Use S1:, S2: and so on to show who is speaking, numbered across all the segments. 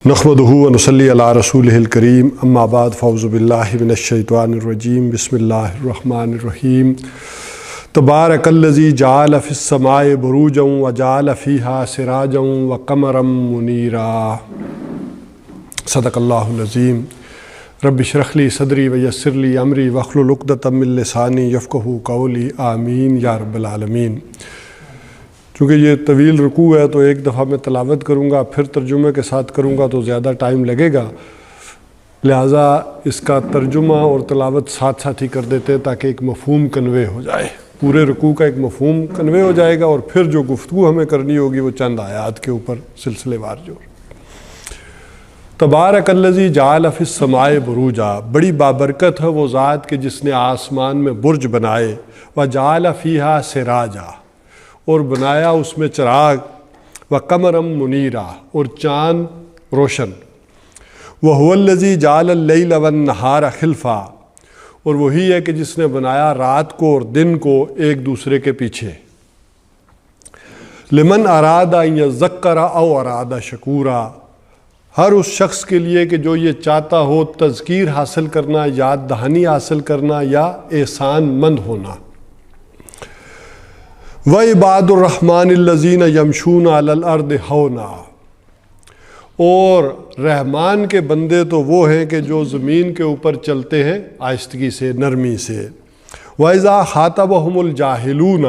S1: نحمدہ ونصلی علی رسولہ الکریم اما بعد فاعوذ باللہ من الشیطان الرجیم بسم اللہ الرحمن الرحیم تبارک الذی جعل فی السماء بروجا وجعل فیہا سراجا وقمرا منیرا صدق اللہ العظیم رب اشرح لی صدری ویسر لی امری واحلل عقدۃ من لسانی یفقہوا قولی آمین یا رب العالمین۔ چونکہ یہ طویل رکوع ہے تو ایک دفعہ میں تلاوت کروں گا، پھر ترجمے کے ساتھ کروں گا تو زیادہ ٹائم لگے گا، لہٰذا اس کا ترجمہ اور تلاوت ساتھ ساتھ ہی کر دیتے تاکہ ایک مفہوم کنوے ہو جائے، پورے رکوع کا ایک مفہوم کنوے ہو جائے گا، اور پھر جو گفتگو ہمیں کرنی ہوگی وہ چند آیات کے اوپر سلسلے وار جو۔ تبارک الذی جعل فی السماء بروجا، بڑی بابرکت ہے وہ ذات کہ جس نے آسمان میں برج بنائے، وجعل فیہا سراجا، اور بنایا اس میں چراغ، وقمرا منیرا، اور چاند روشن، وہو الذی جعل اللیل والنہار خلفا، اور وہی ہے کہ جس نے بنایا رات کو اور دن کو ایک دوسرے کے پیچھے، لمن اراد ان یذکر او اراد شکورا، ہر اس شخص کے لیے کہ جو یہ چاہتا ہو تذکیر حاصل کرنا، یاد دہانی حاصل کرنا یا احسان مند ہونا۔ وعباد الرحمن الذین یمشون علی الارض ہونا، اور رحمان کے بندے تو وہ ہیں کہ جو زمین کے اوپر چلتے ہیں آہستگی سے، نرمی سے۔ وَإِذَا خَاطَبَهُمُ الْجَاهِلُونَ،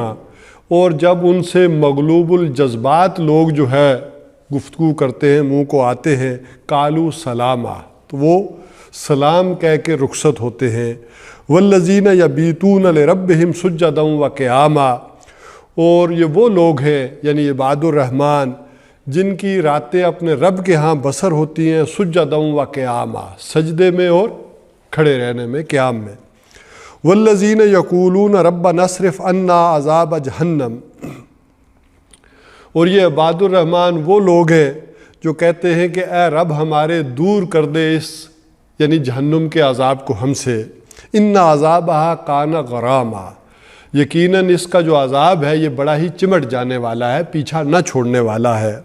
S1: اور جب ان سے مغلوب الجذبات لوگ جو ہے گفتگو کرتے ہیں، منہ کو آتے ہیں، قالوا سلاما، تو وہ سلام کہہ کے رخصت ہوتے ہیں۔ وَالَّذِينَ يَبِيتُونَ لِرَبِّهِمْ سُجَّدًا وَقِيَامًا، اور یہ وہ لوگ ہیں یعنی عباد الرحمن جن کی راتیں اپنے رب کے ہاں بسر ہوتی ہیں، سجداً و قیاما، سجدے میں اور کھڑے رہنے میں، قیام میں۔ والذین یقولون ربنا اصرف عنا عذاب جہنم، اور یہ عباد الرحمن وہ لوگ ہیں جو کہتے ہیں کہ اے رب ہمارے دور کر دے اس یعنی جہنم کے عذاب کو ہم سے، ان عذابہا کان غراما، یقیناً اس کا جو عذاب ہے یہ بڑا ہی چمٹ جانے والا ہے، پیچھا نہ چھوڑنے والا ہے۔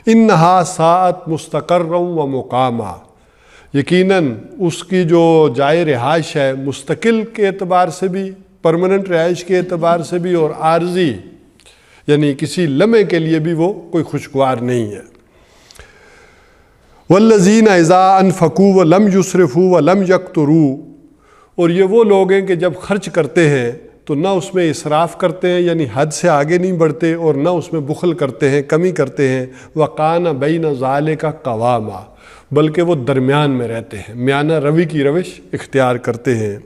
S1: انہا ساعت مستقرا و مقاما، یقیناً اس کی جو جائے رہائش ہے مستقل کے اعتبار سے بھی، پرماننٹ رہائش کے اعتبار سے بھی، اور عارضی یعنی کسی لمحے کے لیے بھی وہ کوئی خوشگوار نہیں ہے۔ والذین اذا انفقوا ولم یسرفوا ولم یقتروا، اور یہ وہ لوگ ہیں کہ جب خرچ کرتے ہیں تو نہ اس میں اسراف کرتے ہیں یعنی حد سے آگے نہیں بڑھتے، اور نہ اس میں بخل کرتے ہیں، کمی کرتے ہیں۔ وَقَانَ بَيْنَ ذَلِكَ قَوَامًا، بلکہ وہ درمیان میں رہتے ہیں، میانہ روی کی روش اختیار کرتے ہیں۔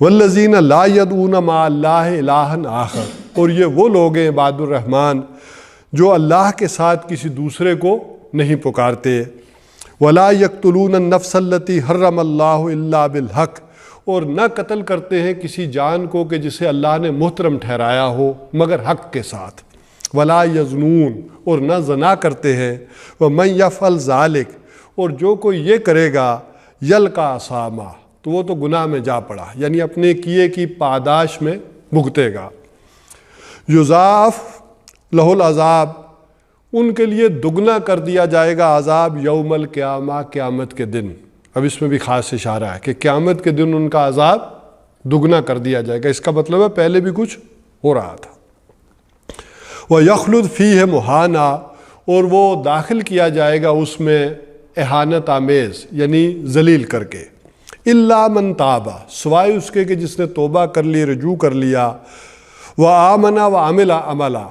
S1: وَالَّذِينَ لَا يَدْعُونَ مَعَ اللَّهِ إِلَٰهًا آخَرَ، اور یہ وہ لوگ ہیں عباد الرحمن جو اللہ کے ساتھ کسی دوسرے کو نہیں پکارتے۔ وَلَا يَقْتُلُونَ النَّفْسَ الَّتِي حَرَّمَ اللَّهُ إِلَّا بِالْحَقِّ، اور نہ قتل کرتے ہیں کسی جان کو کہ جسے اللہ نے محترم ٹھہرایا ہو مگر حق کے ساتھ۔ ولا یزنون، اور نہ زنا کرتے ہیں۔ ومن یفعل ذلک، اور جو کوئی یہ کرے گا، یلقا اثاما، تو وہ تو گناہ میں جا پڑا یعنی اپنے کیے کی پاداش میں بھگتے گا۔ یضاعف لہ العذاب، ان کے لیے دگنا کر دیا جائے گا عذاب، یوم القیامہ، قیامت کے دن۔ اب اس میں بھی خاص اشارہ ہے کہ قیامت کے دن ان کا عذاب دگنا کر دیا جائے گا، اس کا مطلب ہے پہلے بھی کچھ ہو رہا تھا۔ وَيَخْلُدْ فِيهِ مُهَانًا، اور وہ داخل کیا جائے گا اس میں اہانت آمیز یعنی ذلیل کر کے۔ إِلَّا مَن تَابَ، سوائے اس کے کہ جس نے توبہ کر لی، رجوع کر لیا، وَآمَنَ وَعَمِلَ عَمَلًا،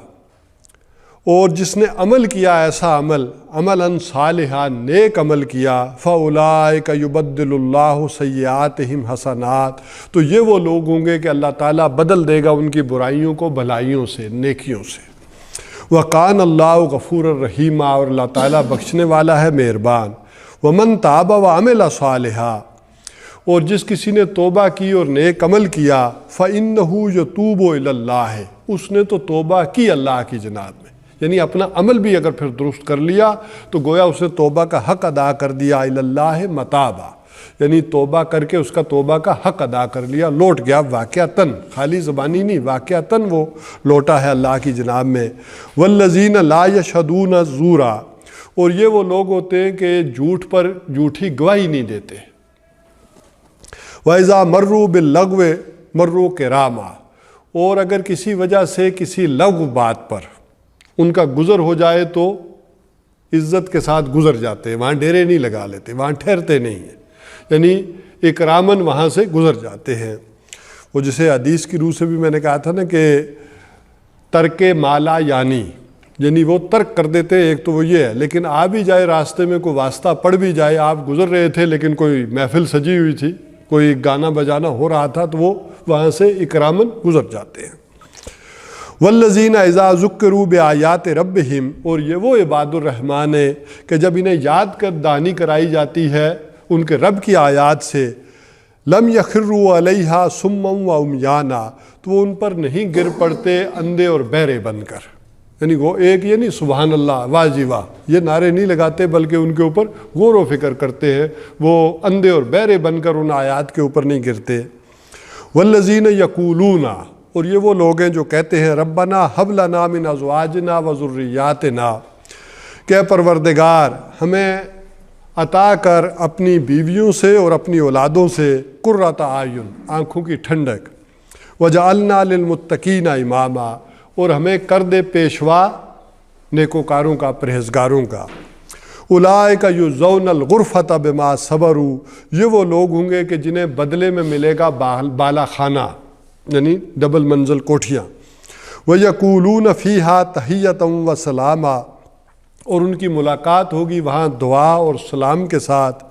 S1: اور جس نے عمل کیا ایسا عمل، عملاً صالحا، نیک عمل کیا، فَأُولَٰئِكَ يُبَدِّلُ اللَّهُ سَيِّئَاتِهِمْ حَسَنَاتٍ، تو یہ وہ لوگ ہوں گے کہ اللہ تعالیٰ بدل دے گا ان کی برائیوں کو بھلائیوں سے، نیکیوں سے۔ وَقَانَ اللَّهُ غَفُورًا رَحِيمًا، اور اللہ تعالیٰ بخشنے والا ہے، مہربان۔ وَمَن تَابَ وَعَمِلَ صَالِحًا، اور جس کسی نے توبہ کی اور نیک عمل کیا، فَإِنَّهُ يَتُوبُ إِلَى اللَّهِ، اس نے تو توبہ کی اللہ کی جناب میں، یعنی اپنا عمل بھی اگر پھر درست کر لیا تو گویا اس نے توبہ کا حق ادا کر دیا۔ الی اللہ متابا، یعنی توبہ کر کے اس کا توبہ کا حق ادا کر لیا، لوٹ گیا واقعتاً، خالی زبانی نہیں، واقعتاً وہ لوٹا ہے اللہ کی جناب میں۔ والذین لا یشہدون الزور، اور یہ وہ لوگ ہوتے ہیں کہ جھوٹ پر جھوٹی گواہی نہیں دیتے. وَإِذَا مَرُّوا بِاللَّغْوِ مَرُّوا كِرَامًا، اور اگر کسی وجہ سے کسی لغو بات پر ان کا گزر ہو جائے تو عزت کے ساتھ گزر جاتے ہیں، وہاں ڈیرے نہیں لگا لیتے، وہاں ٹھہرتے نہیں ہیں، یعنی اکراماً وہاں سے گزر جاتے ہیں. وہ جسے حدیث کی روح سے بھی میں نے کہا تھا نا کہ ترک مالا یعنی وہ ترک کر دیتے. ایک تو وہ یہ ہے، لیکن آ بھی جائے راستے میں کوئی واسطہ پڑ بھی جائے، آپ گزر رہے تھے لیکن کوئی محفل سجی ہوئی تھی، کوئی گانا بجانا ہو رہا تھا، تو وہ وہاں سے اکراماً گزر جاتے ہیں. والذین اذا ذکروا بآیات ربہم، اور یہ وہ عباد الرحمن ہے کہ جب انہیں یاد کر دہانی کرائی جاتی ہے ان کے رب کی آیات سے، لم یخروا علیہا صما وعمیانا، تو وہ ان پر نہیں گر پڑتے اندھے اور بہرے بن کر. یعنی وہ ایک یہ نہیں سبحان اللہ واہ جی واہ یہ نعرے نہیں لگاتے، بلکہ ان کے اوپر غور و فکر کرتے ہیں، وہ اندھے اور بہرے بن کر ان آیات کے اوپر نہیں گرتے. والذین یقولون، اور یہ وہ لوگ ہیں جو کہتے ہیں ربنا ھب لنا من ازواجنا وذریاتنا، کہ پروردگار ہمیں عطا کر اپنی بیویوں سے اور اپنی اولادوں سے قرۃ اعین، آنکھوں کی ٹھنڈک، وجعلنا للمتقین اماما، اور ہمیں کر دے پیشوا نیکوکاروں کا، پرہیزگاروں کا. اولئک یجزون الغرفۃ بما صبروا، یہ وہ لوگ ہوں گے کہ جنہیں بدلے میں ملے گا بالا خانہ، یعنی ڈبل منزل کوٹھیاں. وَيَقُولُونَ فِيهَا تَحِيَّةً وَسَلَامًا، اور ان کی ملاقات ہوگی وہاں دعا اور سلام کے ساتھ.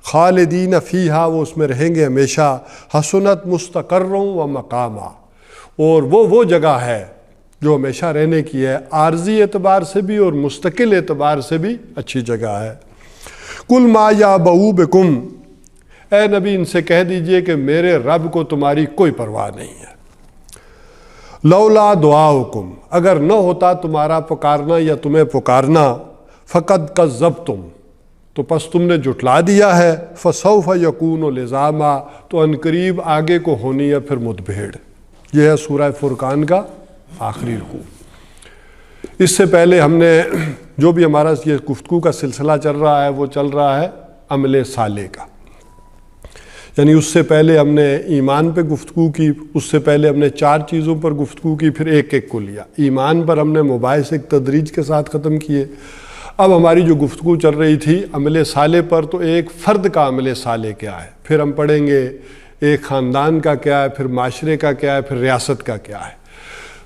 S1: خالدین فیہا، وہ اس میں رہیں گے ہمیشہ. حسنت مستقرا و مقاما، اور وہ جگہ ہے جو ہمیشہ رہنے کی ہے، عارضی اعتبار سے بھی اور مستقل اعتبار سے بھی اچھی جگہ ہے. قل ما یعبؤ بکم، اے نبی ان سے کہہ دیجئے کہ میرے رب کو تمہاری کوئی پرواہ نہیں ہے. لولا دعاؤکم، اگر نہ ہوتا تمہارا پکارنا یا تمہیں پکارنا، فقد کذبتم، تو پس تم نے جھٹلا دیا ہے. فسوف یکون لزاما، تو عنقریب آگے کو ہونی ہے پھر مدبھیڑ. یہ ہے سورہ فرقان کا آخری رکوع. اس سے پہلے ہم نے جو بھی ہمارا یہ گفتگو کا سلسلہ چل رہا ہے وہ چل رہا ہے عمل صالح کا، یعنی اس سے پہلے ہم نے ایمان پہ گفتگو کی، اس سے پہلے ہم نے 4 چیزوں پر گفتگو کی، پھر ایک ایک کو لیا. ایمان پر ہم نے مباحث ایک تدریج کے ساتھ ختم کیے. اب ہماری جو گفتگو چل رہی تھی عمل صالح پر، تو ایک فرد کا عمل صالح کیا ہے، پھر ہم پڑھیں گے ایک خاندان کا کیا ہے، پھر معاشرے کا کیا ہے، پھر ریاست کا کیا ہے.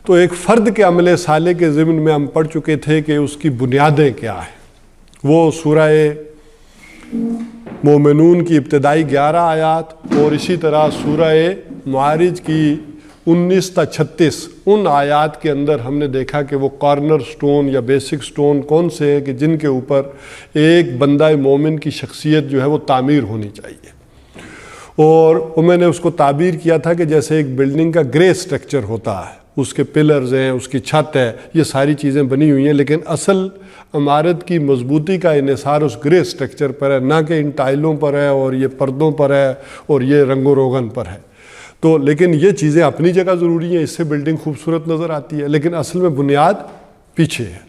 S1: تو ایک فرد کے عمل صالح کے ضمن میں ہم پڑھ چکے تھے کہ اس کی بنیادیں کیا ہیں. وہ سورہ مومنون کی ابتدائی 11 آیات، اور اسی طرح سورہ معارج کی 19 تا 36 ان آیات کے اندر ہم نے دیکھا کہ وہ کارنر سٹون یا بیسک سٹون کون سے ہیں کہ جن کے اوپر ایک بندہ مومن کی شخصیت جو ہے وہ تعمیر ہونی چاہیے. اور میں نے اس کو تعبیر کیا تھا کہ جیسے ایک بلڈنگ کا گرے سٹرکچر ہوتا ہے، اس کے پلرز ہیں، اس کی چھت ہے، یہ ساری چیزیں بنی ہوئی ہیں، لیکن اصل عمارت کی مضبوطی کا انحصار اس گرے سٹرکچر پر ہے، نہ کہ ان ٹائلوں پر ہے اور یہ پردوں پر ہے اور یہ رنگ و روغن پر ہے. تو لیکن یہ چیزیں اپنی جگہ ضروری ہیں، اس سے بلڈنگ خوبصورت نظر آتی ہے، لیکن اصل میں بنیاد پیچھے ہے.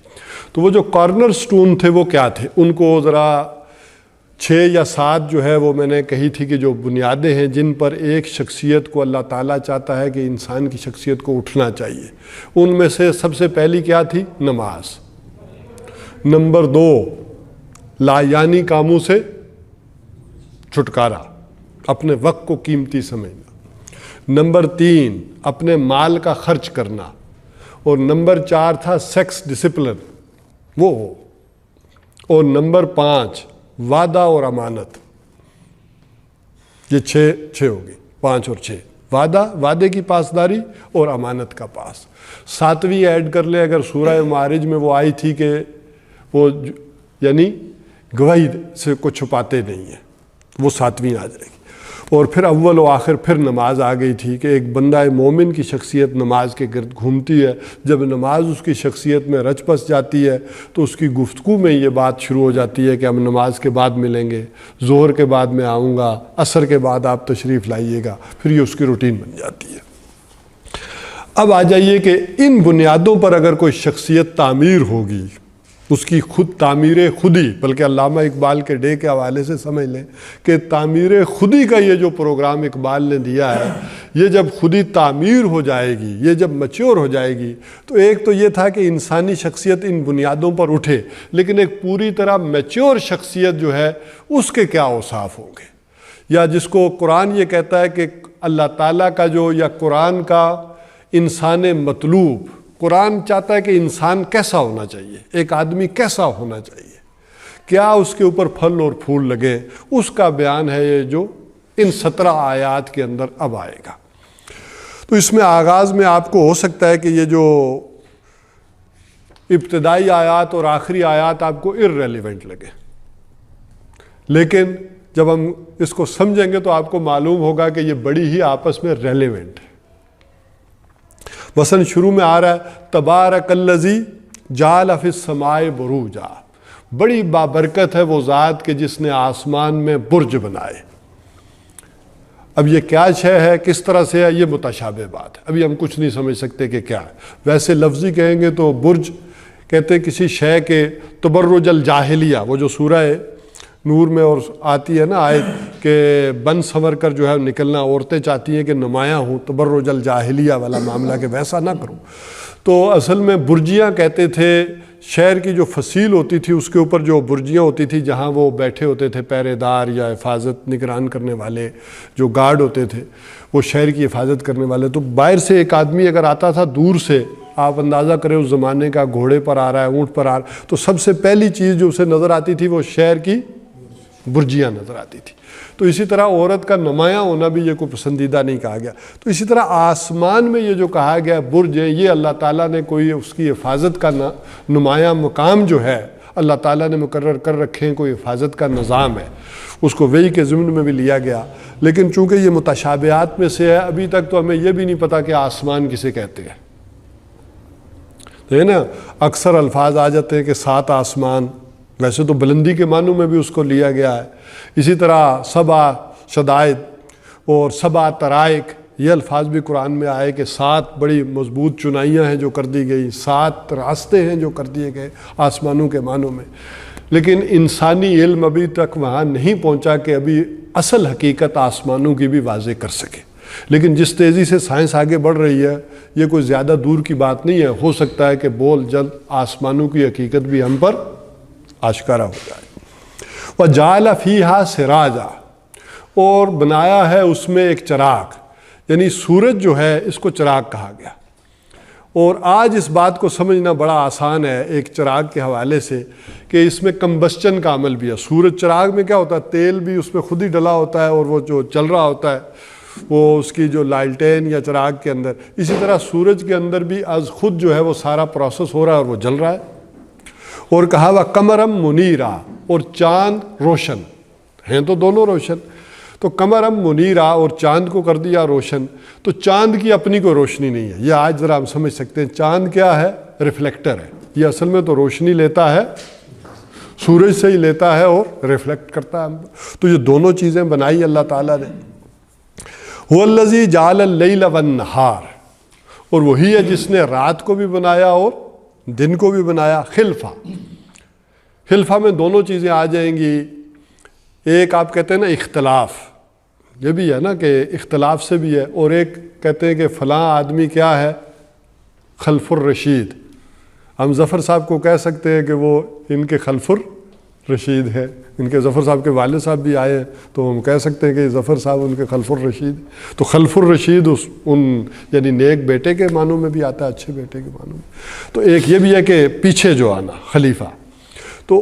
S1: تو وہ جو کارنر سٹون تھے وہ کیا تھے، ان کو ذرا 6 یا 7 جو ہے وہ میں نے کہی تھی کہ جو بنیادیں ہیں جن پر ایک شخصیت کو اللہ تعالیٰ چاہتا ہے کہ انسان کی شخصیت کو اٹھنا چاہیے. ان میں سے سب سے پہلی کیا تھی، نماز. نمبر 2 لایانی کاموں سے چھٹکارا، اپنے وقت کو قیمتی سمجھنا. نمبر 3 اپنے مال کا خرچ کرنا. اور نمبر 4 تھا سیکس ڈسپلن، وہ ہو. اور نمبر 5 وعدہ اور امانت. یہ 6 ہوگی، 5 اور 6 وعدے کی پاسداری اور امانت کا پاس. 7ویں ایڈ کر لیں اگر سورہ معارج میں وہ آئی تھی کہ وہ یعنی گواہی سے کو چھپاتے نہیں ہیں، وہ 7ویں آ جائے گی. اور پھر اول و آخر پھر نماز آ گئی تھی کہ ایک بندہ مومن کی شخصیت نماز کے گرد گھومتی ہے. جب نماز اس کی شخصیت میں رچ بس جاتی ہے تو اس کی گفتگو میں یہ بات شروع ہو جاتی ہے کہ ہم نماز کے بعد ملیں گے، ظہر کے بعد میں آؤں گا، عصر کے بعد آپ تشریف لائیے گا، پھر یہ اس کی روٹین بن جاتی ہے. اب آ جائیے کہ ان بنیادوں پر اگر کوئی شخصیت تعمیر ہوگی اس کی خود تعمیر خودی، بلکہ علامہ اقبال کے ڈے کے حوالے سے سمجھ لیں کہ تعمیر خودی کا یہ جو پروگرام اقبال نے دیا ہے، یہ جب خودی تعمیر ہو جائے گی، یہ جب میچور ہو جائے گی، تو ایک تو یہ تھا کہ انسانی شخصیت ان بنیادوں پر اٹھے، لیکن ایک پوری طرح میچور شخصیت جو ہے اس کے کیا اوصاف ہوں گے، یا جس کو قرآن یہ کہتا ہے کہ اللہ تعالیٰ کا جو، یا قرآن کا انسان مطلوب، قرآن چاہتا ہے کہ انسان کیسا ہونا چاہیے، ایک آدمی کیسا ہونا چاہیے، کیا اس کے اوپر پھل اور پھول لگے، اس کا بیان ہے یہ جو ان 17 آیات کے اندر اب آئے گا۔ تو اس میں آغاز میں آپ کو ہو سکتا ہے کہ یہ جو ابتدائی آیات اور آخری آیات آپ کو irrelevant لگے، لیکن جب ہم اس کو سمجھیں گے تو آپ کو معلوم ہوگا کہ یہ بڑی ہی آپس میں ریلیونٹ ہے۔ مثلا شروع میں آ رہا ہے تبارک الذی جعل فی السماء بروجا، بڑی بابرکت ہے وہ ذات کہ جس نے آسمان میں برج بنائے۔ اب یہ کیا شے ہے، کس طرح سے ہے، یہ متشابہ بات ہے، ابھی ہم کچھ نہیں سمجھ سکتے کہ کیا ہے۔ ویسے لفظی کہیں گے تو برج کہتے ہیں کسی شے کے تبرج الجاہلیہ، وہ جو سورہ نور میں اور آتی ہے نا آیت کہ بن سنور کر جو ہے نکلنا، عورتیں چاہتی ہیں کہ نمایاں ہوں، تبرج الجاہلیہ والا معاملہ کہ ویسا نہ کروں۔ تو اصل میں برجیاں کہتے تھے، شہر کی جو فصیل ہوتی تھی اس کے اوپر جو برجیاں ہوتی تھی جہاں وہ بیٹھے ہوتے تھے پہرے دار یا حفاظت نگران کرنے والے جو گارڈ ہوتے تھے، وہ شہر کی حفاظت کرنے والے۔ تو باہر سے ایک آدمی اگر آتا تھا دور سے، آپ اندازہ کریں اس زمانے کا، گھوڑے پر آ رہا ہے، اونٹ پر آ رہا ہے، تو سب سے پہلی چیز جو اسے نظر آتی تھی وہ شہر کی برجیاں نظر آتی تھی۔ تو اسی طرح عورت کا نمایاں ہونا بھی یہ کوئی پسندیدہ نہیں کہا گیا۔ تو اسی طرح آسمان میں یہ جو کہا گیا برج ہے، یہ اللہ تعالیٰ نے کوئی اس کی حفاظت کا نمایاں مقام جو ہے اللہ تعالیٰ نے مقرر کر رکھے ہیں، کوئی حفاظت کا نظام ہے، اس کو وحی کے ضمن میں بھی لیا گیا۔ لیکن چونکہ یہ متشابہات میں سے ہے، ابھی تک تو ہمیں یہ بھی نہیں پتا کہ آسمان کسے کہتے ہیں، ہے نا؟ اکثر الفاظ آ جاتے ہیں کہ 7 آسمان، ویسے تو بلندی کے معنوں میں بھی اس کو لیا گیا ہے۔ اسی طرح 7 شدائد اور 7 طرائق، یہ الفاظ بھی قرآن میں آئے کہ 7 بڑی مضبوط چنائیاں ہیں جو کر دی گئی، 7 راستے ہیں جو کر دیے گئے آسمانوں کے معنوں میں۔ لیکن انسانی علم ابھی تک وہاں نہیں پہنچا کہ ابھی اصل حقیقت آسمانوں کی بھی واضح کر سکے۔ لیکن جس تیزی سے سائنس آگے بڑھ رہی ہے، یہ کوئی زیادہ دور کی بات نہیں ہے، ہو سکتا ہے کہ بول جلد آسمانوں کی حقیقت بھی ہم پر آشکارا ہو جائے۔ وَجَعَلَ فِيهَا سِرَاجًا، اور بنایا ہے اس میں ایک چراغ، یعنی سورج جو ہے اس کو چراغ کہا گیا۔ اور آج اس بات کو سمجھنا بڑا آسان ہے ایک چراغ کے حوالے سے کہ اس میں کمبسچن کا عمل بھی ہے۔ سورج چراغ میں کیا ہوتا ہے، تیل بھی اس میں خود ہی ڈلا ہوتا ہے اور وہ جو چل رہا ہوتا ہے وہ اس کی جو لالٹین یا چراغ کے اندر، اسی طرح سورج کے اندر بھی از خود جو ہے وہ سارا پروسیس ہو رہا ہے اور وہ جل رہا ہے۔ اور کہا وہ قمرم منیرا، اور چاند روشن ہیں، تو دونوں روشن، تو قمرم منیرا، اور چاند کو کر دیا روشن۔ تو چاند کی اپنی کوئی روشنی نہیں ہے، یہ آج ذرا ہم سمجھ سکتے ہیں۔ چاند کیا ہے، ریفلیکٹر ہے، یہ اصل میں تو روشنی لیتا ہے سورج سے ہی لیتا ہے اور ریفلیکٹ کرتا ہے۔ تو یہ دونوں چیزیں بنائی اللہ تعالیٰ نے۔ هو الذی جعل اللیل والنہار، اور وہی ہے جس نے رات کو بھی بنایا اور دن کو بھی بنایا۔ خلفہ، خلفہ میں دونوں چیزیں آ جائیں گی۔ ایک آپ کہتے ہیں نا اختلاف، یہ بھی ہے نا کہ اختلاف سے بھی ہے، اور ایک کہتے ہیں کہ فلاں آدمی کیا ہے، خلف الرشید۔ ہم ظفر صاحب کو کہہ سکتے ہیں کہ وہ ان کے خلف الرشید ہے، ان کے ظفر صاحب کے والد صاحب بھی آئے ہیں تو ہم کہہ سکتے ہیں کہ ظفر صاحب ان کے خلف الرشید۔ تو خلف الرشید ان یعنی نیک بیٹے کے معنوں میں بھی آتا ہے، اچھے بیٹے کے معنوں میں۔ تو ایک یہ بھی ہے کہ پیچھے جو آنا، خلیفہ۔ تو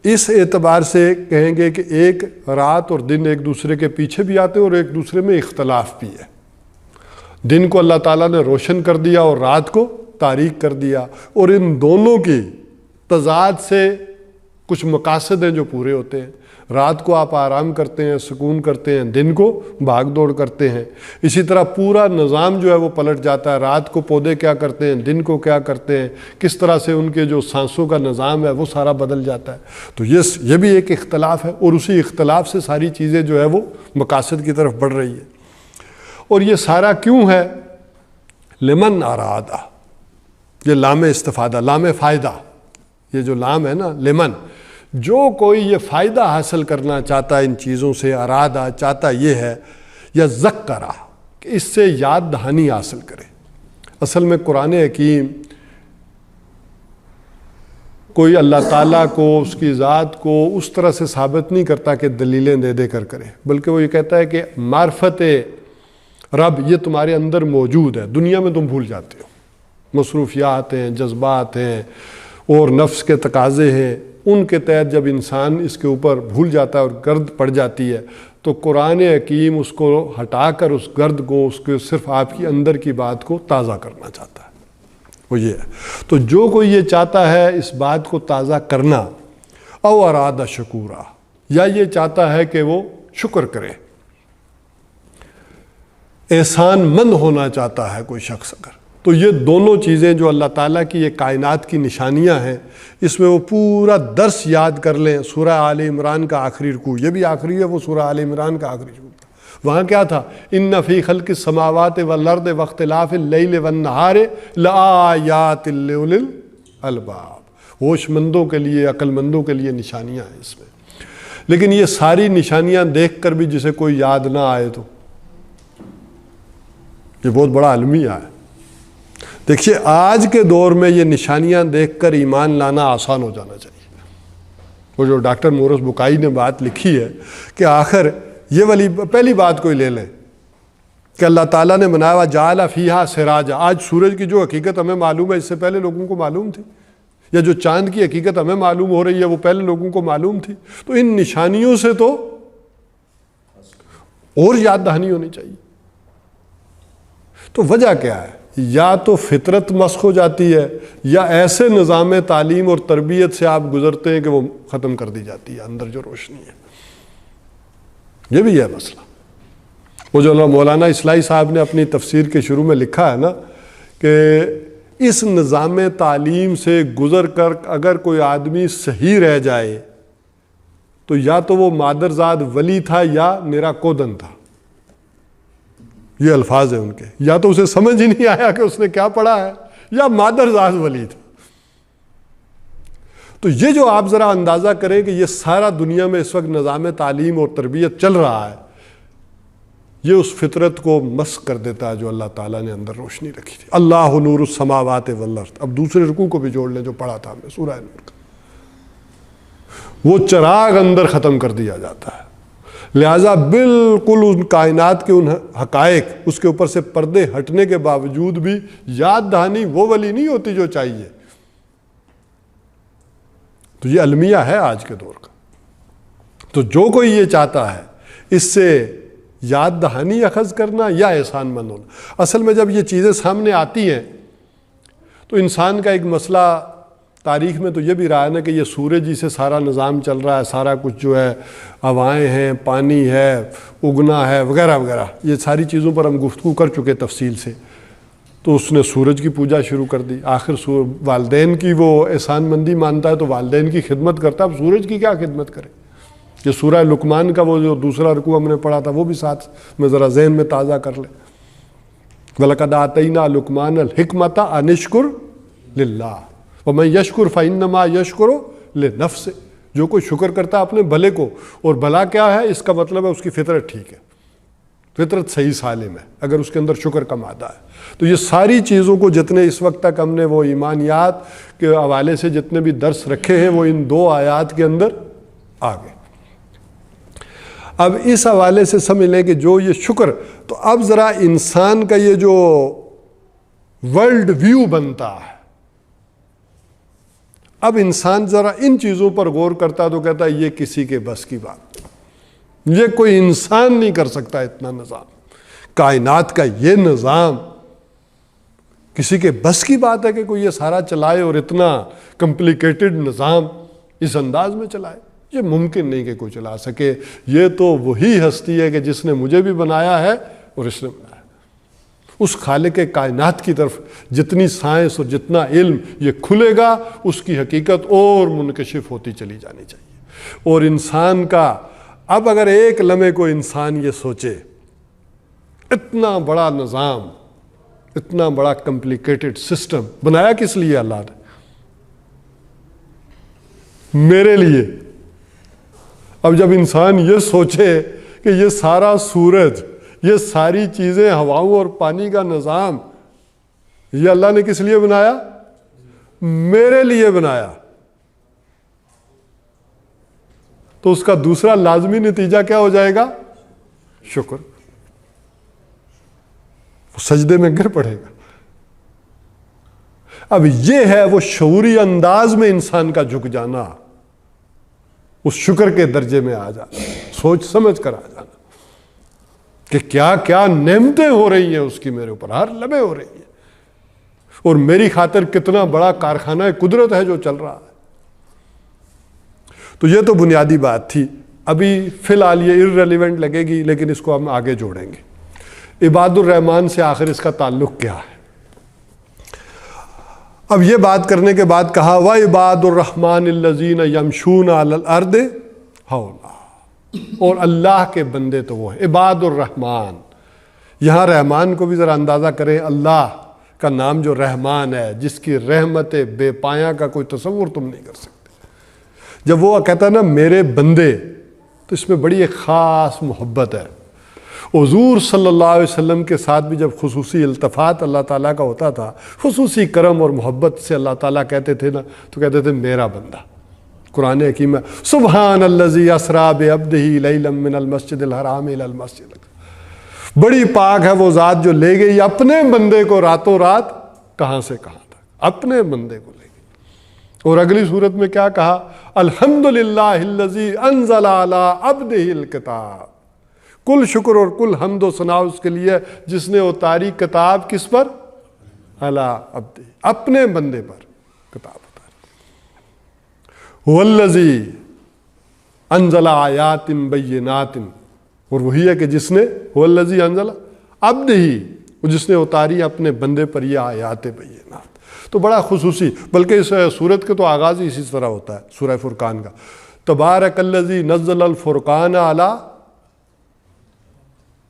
S1: اس اعتبار سے کہیں گے کہ ایک رات اور دن ایک دوسرے کے پیچھے بھی آتے ہیں اور ایک دوسرے میں اختلاف بھی ہے۔ دن کو اللہ تعالیٰ نے روشن کر دیا اور رات کو تاریک کر دیا، اور ان دونوں کی تضاد سے کچھ مقاصد ہیں جو پورے ہوتے ہیں۔ رات کو آپ آرام کرتے ہیں، سکون کرتے ہیں، دن کو بھاگ دوڑ کرتے ہیں۔ اسی طرح پورا نظام جو ہے وہ پلٹ جاتا ہے، رات کو پودے کیا کرتے ہیں، دن کو کیا کرتے ہیں، کس طرح سے ان کے جو سانسوں کا نظام ہے وہ سارا بدل جاتا ہے۔ تو یہ بھی ایک اختلاف ہے، اور اسی اختلاف سے ساری چیزیں جو ہے وہ مقاصد کی طرف بڑھ رہی ہے۔ اور یہ سارا کیوں ہے، لمن ارادہ، یہ لام استفادہ، لام فائدہ، یہ جو لام ہے نا لمن، جو کوئی یہ فائدہ حاصل کرنا چاہتا ہے ان چیزوں سے، ارادہ چاہتا یہ ہے، یا ذکرہ کہ اس سے یاد دہانی حاصل کرے۔ اصل میں قرآن حکیم کوئی اللہ تعالیٰ کو، اس کی ذات کو اس طرح سے ثابت نہیں کرتا کہ دلیلیں دے دے کر کرے، بلکہ وہ یہ کہتا ہے کہ معرفت رب یہ تمہارے اندر موجود ہے، دنیا میں تم بھول جاتے ہو، مصروفیات ہیں، جذبات ہیں اور نفس کے تقاضے ہیں، ان کے تحت جب انسان اس کے اوپر بھول جاتا ہے اور گرد پڑ جاتی ہے تو قرآن حکیم اس کو ہٹا کر اس گرد کو، اس کے صرف آپ کی اندر کی بات کو تازہ کرنا چاہتا ہے، وہ یہ ہے۔ تو جو کوئی یہ چاہتا ہے اس بات کو تازہ کرنا، او ارادہ شکورا، یا یہ چاہتا ہے کہ وہ شکر کرے، احسان مند ہونا چاہتا ہے کوئی شخص اگر، تو یہ دونوں چیزیں جو اللہ تعالیٰ کی یہ کائنات کی نشانیاں ہیں، اس میں وہ پورا درس یاد کر لیں۔ سورہ آل عمران کا آخری رکوع، یہ بھی آخری ہے، وہ سورہ آل عمران کا آخری رکوع تھا، وہاں کیا تھا؟ ان فی خلق السماوات والارض واختلاف اللیل والنہار لآیات لأولی الالباب، ہوش مندوں کے لیے، عقل مندوں کے لیے نشانیاں ہیں اس میں۔ لیکن یہ ساری نشانیاں دیکھ کر بھی جسے کوئی یاد نہ آئے تو یہ بہت بڑا المیہ ہے۔ دیکھیے آج کے دور میں یہ نشانیاں دیکھ کر ایمان لانا آسان ہو جانا چاہیے۔ وہ جو ڈاکٹر مورس بکائی نے بات لکھی ہے کہ آخر یہ والی پہلی بات کوئی لے لیں کہ اللہ تعالیٰ نے بنایا ہوا جعل فیہا سراجا، آج سورج کی جو حقیقت ہمیں معلوم ہے اس سے پہلے لوگوں کو معلوم تھی، یا جو چاند کی حقیقت ہمیں معلوم ہو رہی ہے وہ پہلے لوگوں کو معلوم تھی۔ تو ان نشانیوں سے تو اور یاد دہانی ہونی چاہیے۔ تو وجہ کیا ہے؟ یا تو فطرت مسخ ہو جاتی ہے، یا ایسے نظام تعلیم اور تربیت سے آپ گزرتے ہیں کہ وہ ختم کر دی جاتی ہے اندر جو روشنی ہے۔ یہ بھی ہے مسئلہ۔ وہ جو مولانا اصلاحی صاحب نے اپنی تفسیر کے شروع میں لکھا ہے نا کہ اس نظام تعلیم سے گزر کر اگر کوئی آدمی صحیح رہ جائے تو یا تو وہ مادرزاد ولی تھا یا میرا کودن تھا، یہ الفاظ ہیں ان کے، یا تو اسے سمجھ ہی نہیں آیا کہ اس نے کیا پڑھا ہے، یا مادرزاد ولی تھا۔ تو یہ جو آپ ذرا اندازہ کریں کہ یہ سارا دنیا میں اس وقت نظام تعلیم اور تربیت چل رہا ہے، یہ اس فطرت کو مسخ کر دیتا ہے جو اللہ تعالیٰ نے اندر روشنی رکھی تھی۔ اللہ نور السماوات والارض، اب دوسرے رکوع کو بھی جوڑ لیں جو پڑھا تھا ہم نے سورہ نور کا، وہ چراغ اندر ختم کر دیا جاتا ہے۔ لہٰذا بالکل ان کائنات کے ان حقائق، اس کے اوپر سے پردے ہٹنے کے باوجود بھی یاد دہانی وہ ولی نہیں ہوتی جو چاہیے۔ تو یہ المیہ ہے آج کے دور کا۔ تو جو کوئی یہ چاہتا ہے اس سے یاد دہانی اخذ کرنا یا احسان مند ہونا، اصل میں جب یہ چیزیں سامنے آتی ہیں تو انسان کا ایک مسئلہ تاریخ میں تو یہ بھی رہا ہے نا کہ یہ سورج ہی سے سارا نظام چل رہا ہے، سارا کچھ جو ہے ہوائیں ہیں، پانی ہے، اگنا ہے وغیرہ وغیرہ، یہ ساری چیزوں پر ہم گفتگو کر چکے تفصیل سے۔ تو اس نے سورج کی پوجا شروع کر دی، آخر والدین کی وہ احسان مندی مانتا ہے تو والدین کی خدمت کرتا ہے، اب سورج کی کیا خدمت کرے؟ یہ سورہ لقمان کا وہ جو دوسرا رکوع ہم نے پڑھا تھا وہ بھی ساتھ میں ذرا ذہن میں تازہ کر لیں۔ وَلَقَدْ آتَيْنَا لُقْمَانَ الْحِكْمَةَ أَنِ اشْكُرْ لِلَّهِ وَمَن يَشْكُرْ فَإِنَّمَا يَشْكُرُ لِنَفْسِهِ، جو کوئی شکر کرتا ہے اپنے بھلے کو، اور بھلا کیا ہے اس کا مطلب ہے اس کی فطرت ٹھیک ہے، فطرت صحیح سالم ہے اگر اس کے اندر شکر کا مادہ ہے۔ تو یہ ساری چیزوں کو جتنے اس وقت تک ہم نے وہ ایمانیات کے حوالے سے جتنے بھی درس رکھے ہیں وہ ان دو آیات کے اندر آ گئے۔ اب اس حوالے سے سمجھ لیں کہ جو یہ شکر، تو اب ذرا انسان کا یہ جو ورلڈ ویو بنتا ہے، اب انسان ذرا ان چیزوں پر غور کرتا تو کہتا ہے یہ کسی کے بس کی بات نہیں، یہ کوئی انسان نہیں کر سکتا اتنا نظام، کائنات کا یہ نظام کسی کے بس کی بات ہے کہ کوئی یہ سارا چلائے اور اتنا کمپلیکیٹڈ نظام اس انداز میں چلائے؟ یہ ممکن نہیں کہ کوئی چلا سکے، یہ تو وہی ہستی ہے کہ جس نے مجھے بھی بنایا ہے اور اس نے بنایا۔ اس خالق کائنات کی طرف جتنی سائنس اور جتنا علم یہ کھلے گا اس کی حقیقت اور منکشف ہوتی چلی جانی چاہیے۔ اور انسان کا اب اگر ایک لمحے کو انسان یہ سوچے اتنا بڑا نظام، اتنا بڑا کمپلیکیٹڈ سسٹم بنایا کس لیے اللہ نے؟ میرے لیے. اب جب انسان یہ سوچے کہ یہ سارا سورج، یہ ساری چیزیں، ہواؤں اور پانی کا نظام، یہ اللہ نے کس لیے بنایا؟ میرے لیے بنایا. تو اس کا دوسرا لازمی نتیجہ کیا ہو جائے گا؟ شکر. وہ سجدے میں گر پڑے گا. اب یہ ہے وہ شعوری انداز میں انسان کا جھک جانا، اس شکر کے درجے میں آ جانا، سوچ سمجھ کر آ جانا کہ کیا کیا نعمتیں ہو رہی ہیں اس کی میرے اوپر، ہر لمحے ہو رہی ہیں، اور میری خاطر کتنا بڑا کارخانہ قدرت ہے جو چل رہا ہے. تو یہ تو بنیادی بات تھی. ابھی فی الحال یہ irrelevant لگے گی، لیکن اس کو ہم آگے جوڑیں گے. عباد الرحمن سے آخر اس کا تعلق کیا ہے؟ اب یہ بات کرنے کے بعد کہا وَعِبَادُ الرَّحْمَنِ الَّذِينَ يَمْشُونَ عَلَى الْأَرْضِ هَوْنًا. اور اللہ کے بندے تو وہ ہیں عباد الرحمن. یہاں رحمان کو بھی ذرا اندازہ کریں، اللہ کا نام جو رحمان ہے، جس کی رحمت بے پایاں کا کوئی تصور تم نہیں کر سکتے. جب وہ کہتا ہے نا میرے بندے، تو اس میں بڑی ایک خاص محبت ہے. حضور صلی اللہ علیہ وسلم کے ساتھ بھی جب خصوصی التفات اللہ تعالیٰ کا ہوتا تھا، خصوصی کرم اور محبت سے اللہ تعالیٰ کہتے تھے نا، تو کہتے تھے میرا بندہ. قرآن حکیم میں سبحان الذی اسریٰ بعبدہ لیلا من المسجد الحرام الی المسجد الاقصی. بڑی پاک ہے وہ ذات جو لے گئی اپنے بندے کو راتوں رات کہاں سے کہاں تک، اپنے بندے کو لے گئی. اور اگلی صورت میں کیا کہا؟ الحمدللہ الذی انزل علی عبدہ الکتاب. کل شکر اور کل حمد و ثنا اس کے لیے جس نے اتاری کتاب کس پر؟ علی عبدہ، اپنے بندے پر کتاب اتاری. والذی انزل آیات بینات، اور وہی ہے کہ جس نے والذی انزل عبدہ، جس نے اتاری اپنے بندے پر یہ آیات بینات. تو بڑا خصوصی، بلکہ اس سورت کے تو آغاز ہی اسی طرح ہوتا ہے سورہ فرقان کا. تبارک الذی نزل الفرقان علی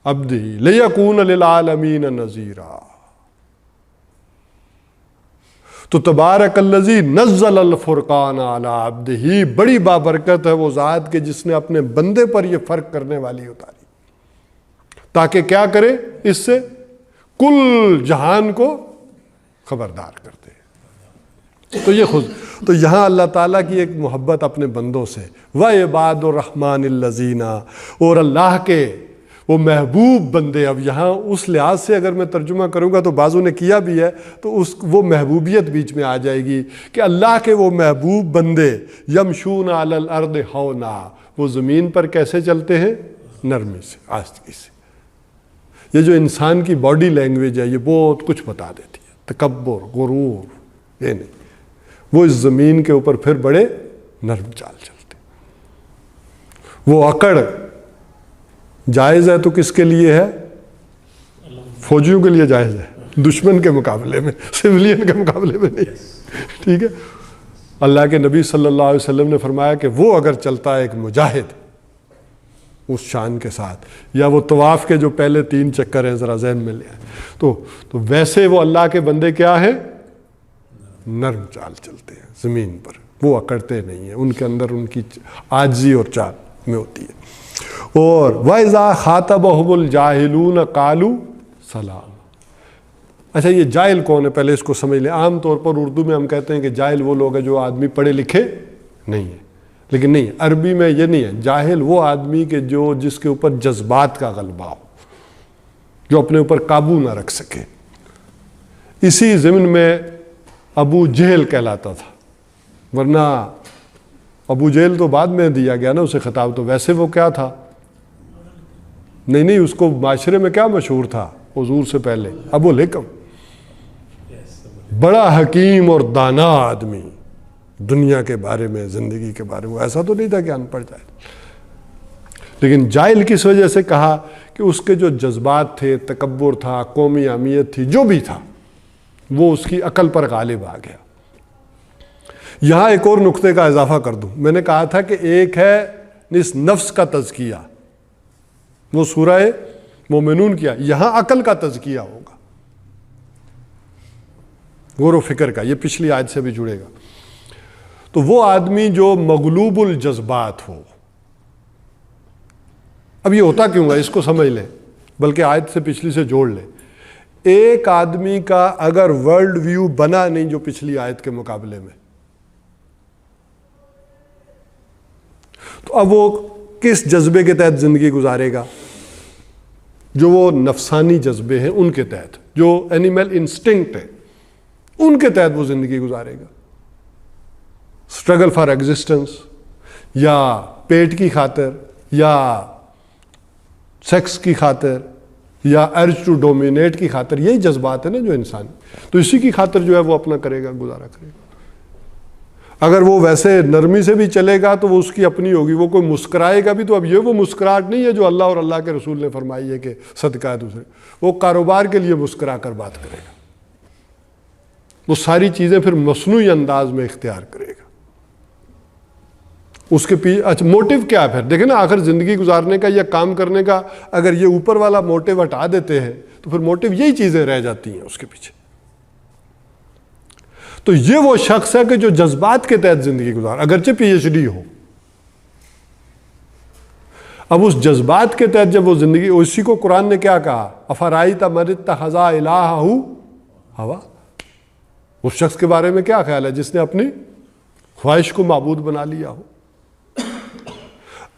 S1: عبدہ لیکون للعالمین نذیرا. تو تبارک الذی نزل الفرقان علی عبدہ، بڑی بابرکت ہے وہ ذات کے جس نے اپنے بندے پر یہ فرق کرنے والی اتاری، تاکہ کیا کرے؟ اس سے کل جہان کو خبردار کرتے. تو یہ خود تو یہاں اللہ تعالیٰ کی ایک محبت اپنے بندوں سے. وَعِبَادُ الرَّحْمَنِ الَّذِينَ، اور اللہ کے وہ محبوب بندے. اب یہاں اس لحاظ سے اگر میں ترجمہ کروں گا تو بعضوں نے کیا بھی ہے، تو وہ محبوبیت بیچ میں آ جائے گی کہ اللہ کے وہ محبوب بندے یمشون علی الارض ہونا، وہ زمین پر کیسے چلتے ہیں؟ نرمی سے، آہستگی سے. یہ جو انسان کی باڈی لینگویج ہے یہ بہت کچھ بتا دیتی ہے. تکبر، غرور، یہ نہیں. وہ اس زمین کے اوپر پھر بڑے نرم چال چلتے. وہ اکڑ جائز ہے تو کس کے لیے ہے؟ فوجیوں کے لیے جائز ہے، دشمن کے مقابلے میں، سویلین کے مقابلے میں نہیں. ٹھیک ہے. اللہ کے نبی صلی اللہ علیہ وسلم نے فرمایا کہ وہ اگر چلتا ہے ایک مجاہد اس شان کے ساتھ، یا وہ طواف کے جو پہلے 3 چکر ہیں ذرا ذہن میں لے آئے، تو ویسے وہ اللہ کے بندے کیا ہیں؟ نرم چال چلتے ہیں زمین پر. وہ اکڑتے نہیں ہیں، ان کے اندر ان کی عاجزی اور چال میں ہوتی ہے. اور وَإِذَا خَاطَبَهُمُ الْجَاهِلُونَ قَالُوا سَلَامًا. اچھا یہ جاہل کون ہے پہلے اس کو سمجھ لیں. عام طور پر اردو میں ہم کہتے ہیں کہ جاہل وہ لوگ ہیں جو آدمی پڑھے لکھے نہیں ہیں، لیکن نہیں، عربی میں یہ نہیں ہے. جاہل وہ آدمی کہ جس کے اوپر جذبات کا غلبہ ہو، جو اپنے اوپر قابو نہ رکھ سکے. اسی ضمن میں ابو جہل کہلاتا تھا، ورنہ ابو جہل تو بعد میں دیا گیا نا اسے خطاب. تو ویسے وہ کیا تھا؟ نہیں، اس کو معاشرے میں کیا مشہور تھا حضور سے پہلے؟ ابو لہب. بڑا حکیم اور دانا آدمی، دنیا کے بارے میں، زندگی کے بارے میں. ایسا تو نہیں تھا کہ ان پڑھ جائے. لیکن جاہل کس وجہ سے کہا؟ کہ اس کے جو جذبات تھے، تکبر تھا، قومی اہمیت تھی، جو بھی تھا، وہ اس کی عقل پر غالب آ گیا. یہاں ایک اور نقطے کا اضافہ کر دوں. میں نے کہا تھا کہ ایک ہے اس نفس کا تزکیہ، وہ سورہ مومنون کیا. یہاں عقل کا تزکیہ ہوگا، غور و فکر کا. یہ پچھلی آیت سے بھی جڑے گا. تو وہ آدمی جو مغلوب الجذبات ہو. اب یہ ہوتا کیوں ہے اس کو سمجھ لیں, بلکہ آیت سے پچھلی سے جوڑ لیں. ایک آدمی کا اگر ورلڈ ویو بنا نہیں جو پچھلی آیت کے مقابلے میں, تو اب وہ کس جذبے کے تحت زندگی گزارے گا؟ جو وہ نفسانی جذبے ہیں ان کے تحت, جو اینیمل انسٹنکٹ ہے ان کے تحت وہ زندگی گزارے گا. اسٹرگل فار ایگزسٹنس, یا پیٹ کی خاطر, یا سیکس کی خاطر, یا ارج ٹو ڈومینیٹ کی خاطر. یہی جذبات ہیں نا جو انسان, تو اسی کی خاطر جو ہے وہ اپنا کرے گا, گزارا کرے گا. اگر وہ ویسے نرمی سے بھی چلے گا تو وہ اس کی اپنی ہوگی. وہ کوئی مسکرائے گا بھی تو اب یہ وہ مسکراہٹ نہیں ہے جو اللہ اور اللہ کے رسول نے فرمائی ہے کہ صدقہ ہے دوسرے. وہ کاروبار کے لیے مسکرا کر بات کرے گا, وہ ساری چیزیں پھر مصنوعی انداز میں اختیار کرے گا. اس کے پیچھے اچھا موٹیو کیا ہے پھر؟ دیکھیں نا, آخر زندگی گزارنے کا یا کام کرنے کا اگر یہ اوپر والا موٹیو ہٹا دیتے ہیں تو پھر موٹیو یہی چیزیں رہ جاتی ہیں اس کے پیچھے. تو یہ وہ شخص ہے کہ جو جذبات کے تحت زندگی گزار, اگرچہ پی ایچ ڈی ہو. اب اس جذبات کے تحت جب وہ زندگی, اسی کو قرآن نے کیا کہا, افرائیت من اتخذ الہہ ہوا. اس شخص کے بارے میں کیا خیال ہے جس نے اپنی خواہش کو معبود بنا لیا ہو.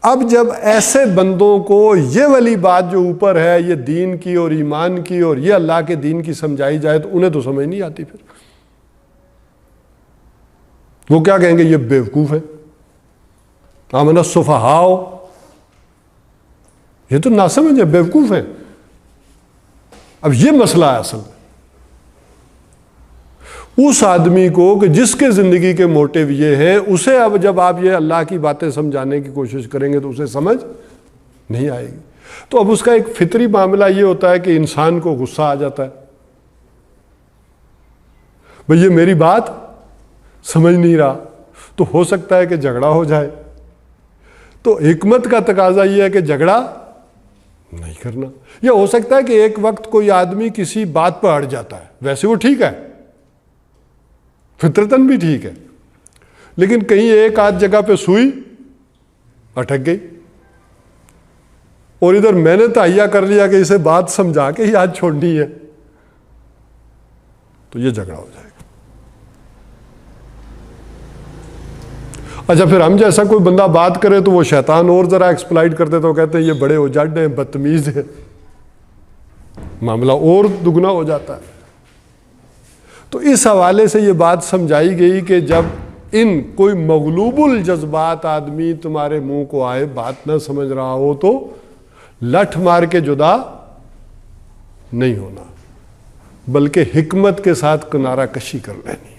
S1: اب جب ایسے بندوں کو یہ والی بات جو اوپر ہے, یہ دین کی اور ایمان کی اور یہ اللہ کے دین کی سمجھائی جائے تو انہیں تو سمجھ نہیں آتی. پھر وہ کیا کہیں گے, یہ بیوقوف ہے, آمن السفہاء, یہ تو ناسمجھ ہے, بیوقوف ہے. اب یہ مسئلہ ہے اصل میں اس آدمی کو کہ جس کے زندگی کے موٹیو یہ ہے, اسے اب جب آپ یہ اللہ کی باتیں سمجھانے کی کوشش کریں گے تو اسے سمجھ نہیں آئے گی. تو اب اس کا ایک فطری معاملہ یہ ہوتا ہے کہ انسان کو غصہ آ جاتا ہے, بھئی یہ میری بات سمجھ نہیں رہا, تو ہو سکتا ہے کہ جھگڑا ہو جائے. تو حکمت کا تقاضا یہ ہے کہ جھگڑا نہیں کرنا. یہ ہو سکتا ہے کہ ایک وقت کوئی آدمی کسی بات پر اڑ جاتا ہے, ویسے وہ ٹھیک ہے, فطرتاً بھی ٹھیک ہے, لیکن کہیں ایک آدھ جگہ پہ سوئی اٹک گئی, اور ادھر میں نے تہیہ کر لیا کہ اسے بات سمجھا کے ہی آج چھوڑنی ہے, تو یہ جھگڑا ہو جائے گا. اچھا پھر ہم جیسا کوئی بندہ بات کرے تو وہ شیطان اور ذرا ایکسپلائٹ کرتے تو کہتے ہیں یہ بڑے اجڈ ہیں, بدتمیز ہیں, معاملہ اور دگنا ہو جاتا ہے. تو اس حوالے سے یہ بات سمجھائی گئی کہ جب ان کوئی مغلوب الجذبات آدمی تمہارے منہ کو آئے, بات نہ سمجھ رہا ہو, تو لٹھ مار کے جدا نہیں ہونا, بلکہ حکمت کے ساتھ کنارہ کشی کر لینی ہے.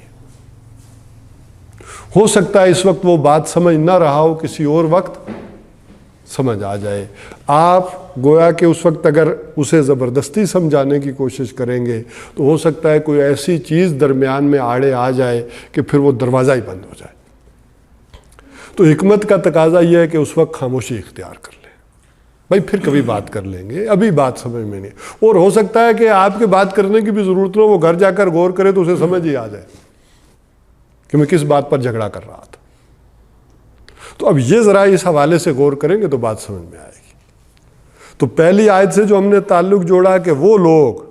S1: ہو سکتا ہے اس وقت وہ بات سمجھ نہ رہا ہو, کسی اور وقت سمجھ آ جائے. آپ گویا کہ اس وقت اگر اسے زبردستی سمجھانے کی کوشش کریں گے تو ہو سکتا ہے کوئی ایسی چیز درمیان میں آڑے آ جائے کہ پھر وہ دروازہ ہی بند ہو جائے. تو حکمت کا تقاضا یہ ہے کہ اس وقت خاموشی اختیار کر لیں, بھائی پھر کبھی بات کر لیں گے, ابھی بات سمجھ میں نہیں. اور ہو سکتا ہے کہ آپ کے بات کرنے کی بھی ضرورت نہ ہو, وہ گھر جا کر غور کرے تو اسے سمجھ ہی آ جائے کہ میں کس بات پر جھگڑا کر رہا تھا. تو اب یہ ذرا اس حوالے سے غور کریں گے تو بات سمجھ میں آئے گی. تو پہلی آیت سے جو ہم نے تعلق جوڑا کہ وہ لوگ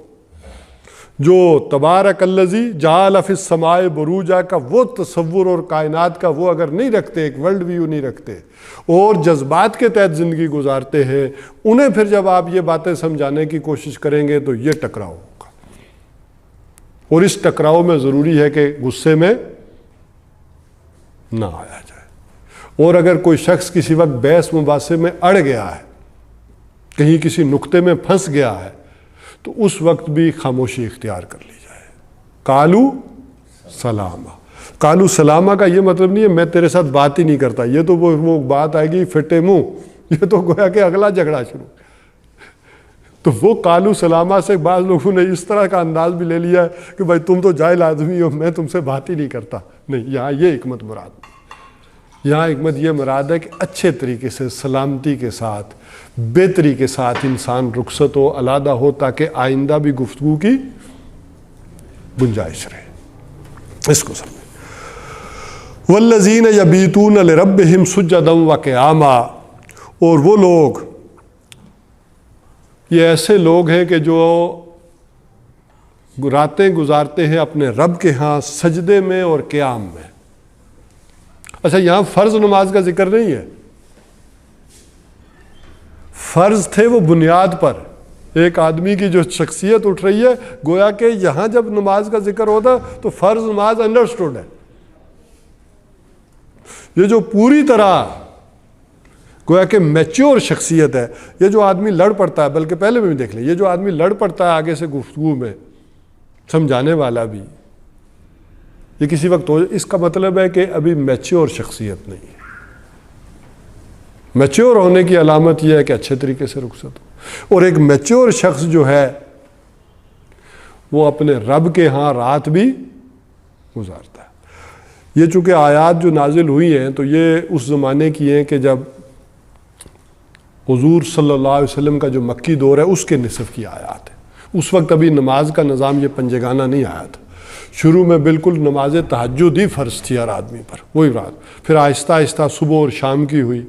S1: جو تبارک الذی جعل فی السماء بروجا کا وہ تصور اور کائنات کا وہ اگر نہیں رکھتے, ایک ورلڈ ویو نہیں رکھتے اور جذبات کے تحت زندگی گزارتے ہیں, انہیں پھر جب آپ یہ باتیں سمجھانے کی کوشش کریں گے تو یہ ٹکراؤ ہوگا. اور اس ٹکراؤ میں ضروری ہے کہ غصے میں نہ آیا جائے. اور اگر کوئی شخص کسی وقت بحث مباحثے میں اڑ گیا ہے, کہیں کسی نقطے میں پھنس گیا ہے, تو اس وقت بھی خاموشی اختیار کر لی جائے. قالو سلامہ. قالو سلامہ کا یہ مطلب نہیں ہے میں تیرے ساتھ بات ہی نہیں کرتا, یہ تو وہ بات آئے گی پھٹے منہ, یہ تو گویا کہ اگلا جھگڑا شروع. تو وہ قالو سلامہ سے بعض لوگوں نے اس طرح کا انداز بھی لے لیا ہے کہ بھائی تم تو جاہل آدمی ہو, میں تم سے بات ہی نہیں کرتا. نہیں, یہاں یہ حکمت مراد, یہاں حکمت یہ مراد ہے کہ اچھے طریقے سے, سلامتی کے ساتھ, بہتری کے ساتھ انسان رخصت ہو, علیحدہ ہو, تاکہ آئندہ بھی گفتگو کی گنجائش رہے. اس کو سمجھیں. والذین یبیتون لربہم سجدا وقیاما، اور وہ لوگ، یہ ایسے لوگ ہیں کہ جو راتیں گزارتے ہیں اپنے رب کے ہاں سجدے میں اور قیام میں۔ اچھا، یہاں فرض نماز کا ذکر نہیں ہے، فرض تھے وہ بنیاد پر، ایک آدمی کی جو شخصیت اٹھ رہی ہے، گویا کہ یہاں جب نماز کا ذکر ہوتا تو فرض نماز انڈرسٹوڈ ہے۔ یہ جو پوری طرح گویا کہ میچور شخصیت ہے، یہ جو آدمی لڑ پڑتا ہے، بلکہ پہلے میں بھی دیکھ لیں، یہ جو آدمی لڑ پڑتا ہے آگے سے گفتگو میں، سمجھانے والا بھی، یہ کسی وقت ہو، اس کا مطلب ہے کہ ابھی میچور شخصیت نہیں ہے۔ میچور ہونے کی علامت یہ ہے کہ اچھے طریقے سے رخصت ہو، اور ایک میچور شخص جو ہے وہ اپنے رب کے ہاں رات بھی گزارتا ہے۔ یہ چونکہ آیات جو نازل ہوئی ہیں تو یہ اس زمانے کی ہیں کہ جب حضور صلی اللہ علیہ وسلم کا جو مکی دور ہے اس کے نصف کی آیات ہے۔ اس وقت ابھی نماز کا نظام یہ پنجگانہ نہیں آیا تھا، شروع میں بالکل نماز تہجد ہی فرض تھی ہر آدمی پر، وہی رات، پھر آہستہ آہستہ صبح اور شام کی ہوئی،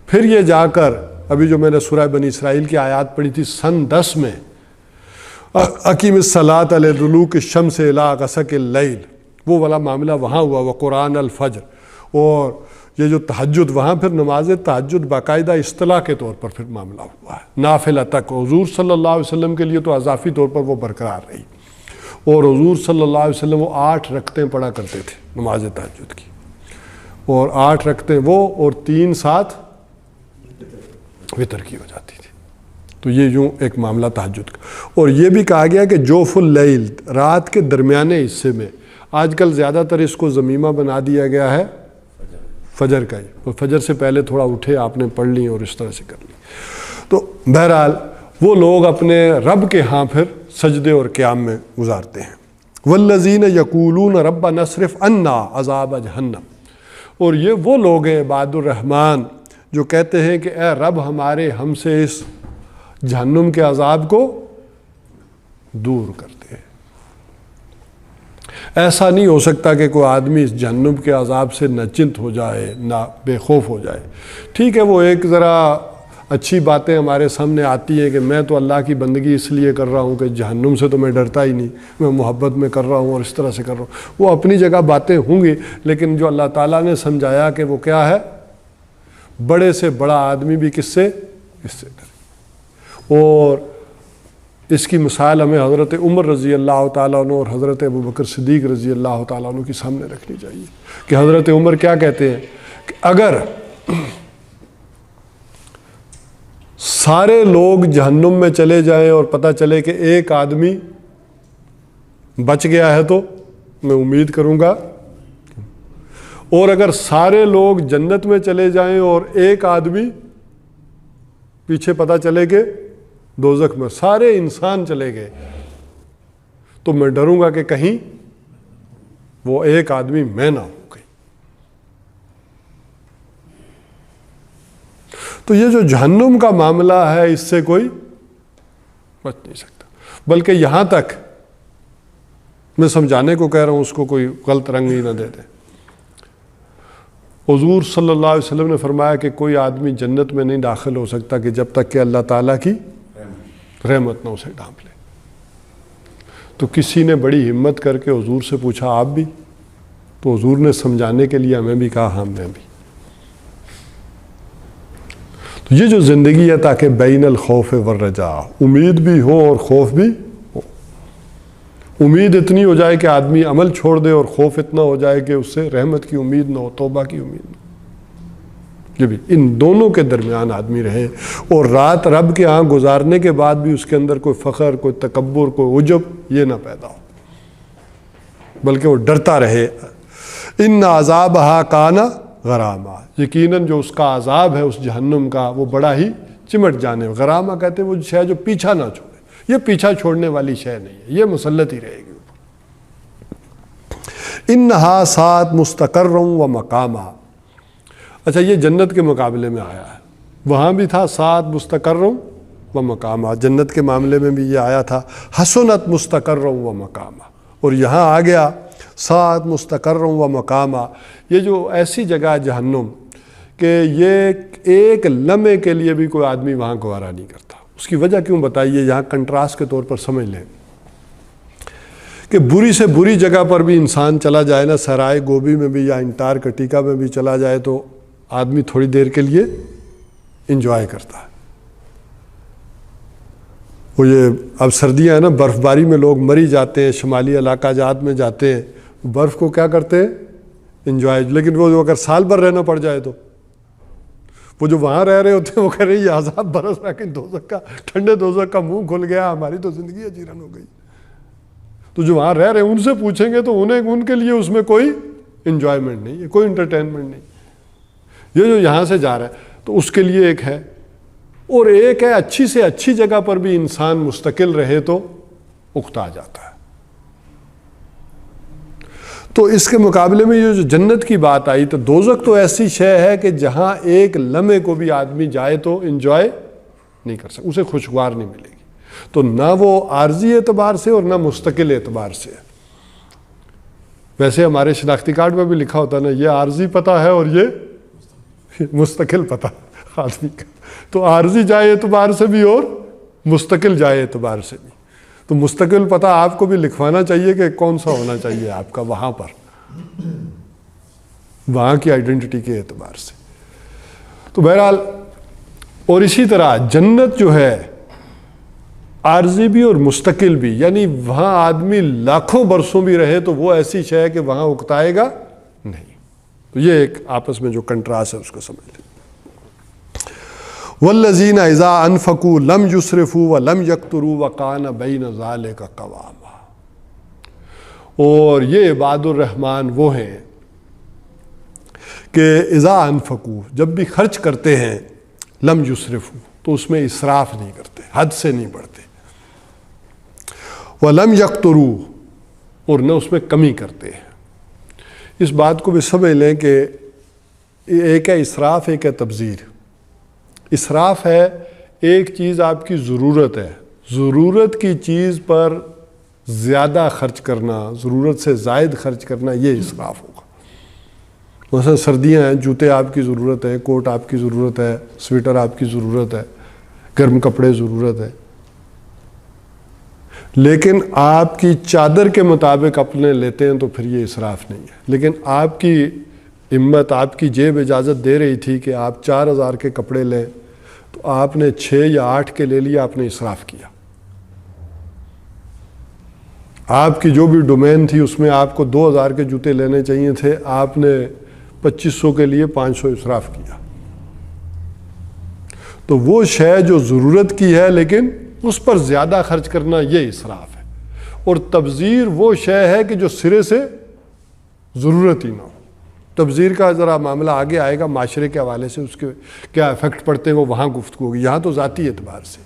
S1: پھر یہ جا کر ابھی جو میں نے سورہ بنی اسرائیل کی آیات پڑھی تھی سن 10 میں، اقیم الصلاۃ لدلوک الشمس الی غسق اللیل، وہ والا معاملہ وہاں ہوا، وقرآن الفجر، اور یہ جو تہجد، وہاں پھر نماز تہجد باقاعدہ اصطلاح کے طور پر پھر معاملہ ہوا ہے، نافلہ تک حضور صلی اللہ علیہ وسلم کے لیے تو اضافی طور پر وہ برقرار رہی، اور حضور صلی اللہ علیہ وسلم وہ 8 رکعتیں پڑھا کرتے تھے نماز تہجد کی، اور 8 رکعتیں وہ، اور 3 ساتھ وتر کی ہو جاتی تھی۔ تو یہ یوں ایک معاملہ تہجد کا، اور یہ بھی کہا گیا کہ جوف اللیل، رات کے درمیانے حصے میں، آج کل زیادہ تر اس کو ضمیمہ بنا دیا گیا ہے فجر کا ہی، اور فجر سے پہلے تھوڑا اٹھے آپ نے پڑھ لی اور اس طرح سے کر لی۔ تو بہرحال وہ لوگ اپنے رب کے ہاں پھر سجدے اور قیام میں گزارتے ہیں۔ والذین یقولون ربنا اصرف عنا عذاب جہنم، اور یہ وہ لوگ ہیں عباد الرحمن جو کہتے ہیں کہ اے رب ہمارے، ہم سے اس جہنم کے عذاب کو دور کر دے۔ ایسا نہیں ہو سکتا کہ کوئی آدمی اس جہنم کے عذاب سے نہ چنت ہو جائے، نہ بے خوف ہو جائے۔ ٹھیک ہے، وہ ایک ذرا اچھی باتیں ہمارے سامنے آتی ہیں کہ میں تو اللہ کی بندگی اس لیے کر رہا ہوں کہ جہنم سے تو میں ڈرتا ہی نہیں، میں محبت میں کر رہا ہوں اور اس طرح سے کر رہا ہوں، وہ اپنی جگہ باتیں ہوں گی، لیکن جو اللہ تعالیٰ نے سمجھایا کہ وہ کیا ہے، بڑے سے بڑا آدمی بھی کس سے ڈرے۔ اور اس کی مثال ہمیں حضرت عمر رضی اللہ تعالیٰ عنہ اور حضرت ابوبکر صدیق رضی اللہ تعالیٰ عنہ کے سامنے رکھنی چاہیے کہ حضرت عمر کیا کہتے ہیں کہ اگر سارے لوگ جہنم میں چلے جائیں اور پتہ چلے کہ ایک آدمی بچ گیا ہے تو میں امید کروں گا، اور اگر سارے لوگ جنت میں چلے جائیں اور ایک آدمی پیچھے پتہ چلے کہ دوزخ میں، سارے انسان چلے گئے، تو میں ڈروں گا کہ کہیں وہ ایک آدمی میں نہ ہو گئی۔ تو یہ جو جہنم کا معاملہ ہے اس سے کوئی بچ نہیں سکتا، بلکہ یہاں تک میں سمجھانے کو کہہ رہا ہوں، اس کو کوئی غلط رنگ ہی نہ دے دے۔ حضور صلی اللہ علیہ وسلم نے فرمایا کہ کوئی آدمی جنت میں نہیں داخل ہو سکتا کہ جب تک کہ اللہ تعالیٰ کی رحمت نہ اسے ڈھانپ لے۔ تو کسی نے بڑی ہمت کر کے حضور سے پوچھا آپ بھی؟ تو حضور نے سمجھانے کے لیے ہمیں بھی کہا ہاں میں بھی۔ تو یہ جو زندگی ہے تاکہ بین الخوف والرجاء، امید بھی ہو اور خوف بھی ہو۔ امید اتنی ہو جائے کہ آدمی عمل چھوڑ دے، اور خوف اتنا ہو جائے کہ اس سے رحمت کی امید نہ ہو، توبہ کی امید نہ ہو۔ یہ بھی ان دونوں کے درمیان آدمی رہے، اور رات رب کے ہاں گزارنے کے بعد بھی اس کے اندر کوئی فخر، کوئی تکبر، کوئی عجب یہ نہ پیدا ہو، بلکہ وہ ڈرتا رہے۔ ان عذابھا کان غراما، یقیناً جو اس کا عذاب ہے اس جہنم کا وہ بڑا ہی چمٹ جانے، غرامہ کہتے ہیں وہ شے جو پیچھا نہ چھوڑے، یہ پیچھا چھوڑنے والی شے نہیں ہے، یہ مسلط ہی رہے گی اوپر۔ انہا سات مستقر و مقامہ، اچھا یہ جنت کے مقابلے میں آیا ہے، وہاں بھی تھا سات مستقر و مقامہ، جنت کے معاملے میں بھی یہ آیا تھا حسنت مستقر و مقامہ، اور یہاں آ گیا سات مستقر و مقامہ، یہ جو ایسی جگہ ہے جہنم کہ یہ ایک لمحے کے لیے بھی کوئی آدمی وہاں گوارا نہیں کرتا۔ اس کی وجہ کیوں بتائیے، یہاں کنٹراسٹ کے طور پر سمجھ لیں کہ بری سے بری جگہ پر بھی انسان چلا جائے نا، سرائے گوبی میں بھی یا انٹارکٹیکا میں بھی چلا جائے تو آدمی تھوڑی دیر کے لیے انجوائے کرتا ہے۔ وہ یہ اب سردیاں ہیں نا، برف باری میں لوگ مری جاتے ہیں، شمالی علاقہ جات میں جاتے ہیں، برف کو کیا کرتے ہیں، انجوائے۔ لیکن وہ جو اگر سال بھر رہنا پڑ جائے تو وہ جو وہاں رہ رہے ہوتے ہیں وہ کہہ رہے ہیں یہ عذاب برس رہا کہ دوزخ کا، ٹھنڈے دوزخ کا منہ کھل گیا، ہماری تو زندگی اجیرن ہو گئی۔ تو جو وہاں رہ رہے ہیں ان سے پوچھیں گے تو ان کے لیے اس میں کوئی انجوائمنٹ نہیں ہے، کوئی انٹرٹینمنٹ نہیں۔ یہ جو یہاں سے جا رہا ہے تو اس کے لیے ایک ہے، اور ایک ہے اچھی سے اچھی جگہ پر بھی انسان مستقل رہے تو اکتا جاتا ہے۔ تو اس کے مقابلے میں یہ جو جنت کی بات آئی، تو دوزخ تو ایسی شے ہے کہ جہاں ایک لمحے کو بھی آدمی جائے تو انجوائے نہیں کر سکتا، اسے خوشگوار نہیں ملے گی۔ تو نہ وہ عارضی اعتبار سے اور نہ مستقل اعتبار سے۔ ویسے ہمارے شناختی کارڈ میں بھی لکھا ہوتا ہے نا، یہ عارضی پتہ ہے اور یہ مستقل پتہ آدمی کا۔ تو عارضی جائے اعتبار سے بھی اور مستقل جائے اعتبار سے بھی۔ تو مستقل پتہ آپ کو بھی لکھوانا چاہیے کہ کون سا ہونا چاہیے آپ کا وہاں پر، وہاں کی آئیڈینٹی کے اعتبار سے۔ تو بہرحال، اور اسی طرح جنت جو ہے عارضی بھی اور مستقل بھی، یعنی وہاں آدمی لاکھوں برسوں بھی رہے تو وہ ایسی شے ہے کہ وہاں اکتائے گا نہیں۔ تو یہ ایک آپس میں جو کنٹراسٹ ہے اس کو سمجھ لیں۔ والذین اذا انفقوا لم یسرفوا ولم یقتروا وکان بین ذلک قواما۔ اور یہ عباد الرحمن وہ ہیں کہ اذا انفقوا، جب بھی خرچ کرتے ہیں، لم یسرفوا، تو اس میں اسراف نہیں کرتے، حد سے نہیں بڑھتے، وَلَمْ يَقْتُرُوا، اور نہ اس میں کمی کرتے ہیں۔ اس بات کو بھی سمجھ لیں کہ ایک ہے اسراف، ایک ہے تبذیر۔ اسراف ہے ایک چیز آپ کی ضرورت ہے، ضرورت کی چیز پر زیادہ خرچ کرنا، ضرورت سے زائد خرچ کرنا، یہ اسراف ہوگا۔ مثلا سردیاں ہیں، جوتے آپ کی ضرورت ہے، کوٹ آپ کی ضرورت ہے، سویٹر آپ کی ضرورت ہے، گرم کپڑے ضرورت ہے، لیکن آپ کی چادر کے مطابق اپنے لیتے ہیں تو پھر یہ اسراف نہیں ہے۔ لیکن آپ کی ہمت، آپ کی جیب اجازت دے رہی تھی کہ آپ 4000 کے کپڑے لیں تو آپ نے 6 یا 8 کے لے لیا، آپ نے اسراف کیا۔ آپ کی جو بھی ڈومین تھی اس میں آپ کو 2000 کے جوتے لینے چاہیے تھے، آپ نے 2500 کے لیے 500 اسراف کیا۔ تو وہ شے جو ضرورت کی ہے لیکن اس پر زیادہ خرچ کرنا، یہ اسراف ہے۔ اور تبذیر وہ شے ہے کہ جو سرے سے ضرورت ہی نہ ہو۔ تبذیر کا ذرا معاملہ آگے آئے گا، معاشرے کے حوالے سے اس کے کیا ایفیکٹ پڑتے ہیں وہ وہاں گفتگو ہوگی، یہاں تو ذاتی اعتبار سے۔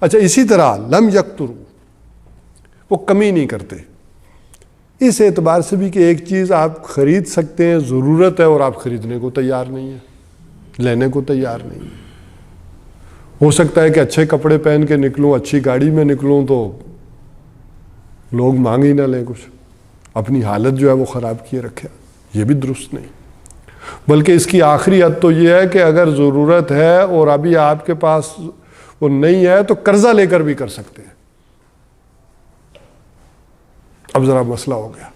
S1: اچھا، اسی طرح لم یقتروا، وہ کمی نہیں کرتے، اس اعتبار سے بھی کہ ایک چیز آپ خرید سکتے ہیں، ضرورت ہے، اور آپ خریدنے کو تیار نہیں ہیں، لینے کو تیار نہیں ہیں۔ ہو سکتا ہے کہ اچھے کپڑے پہن کے نکلوں، اچھی گاڑی میں نکلوں تو لوگ مانگ ہی نہ لیں کچھ، اپنی حالت جو ہے وہ خراب کیے رکھے، یہ بھی درست نہیں۔ بلکہ اس کی آخری حد تو یہ ہے کہ اگر ضرورت ہے اور ابھی آپ کے پاس وہ نہیں ہے تو قرضہ لے کر بھی کر سکتے ہیں۔ اب ذرا مسئلہ ہو گیا،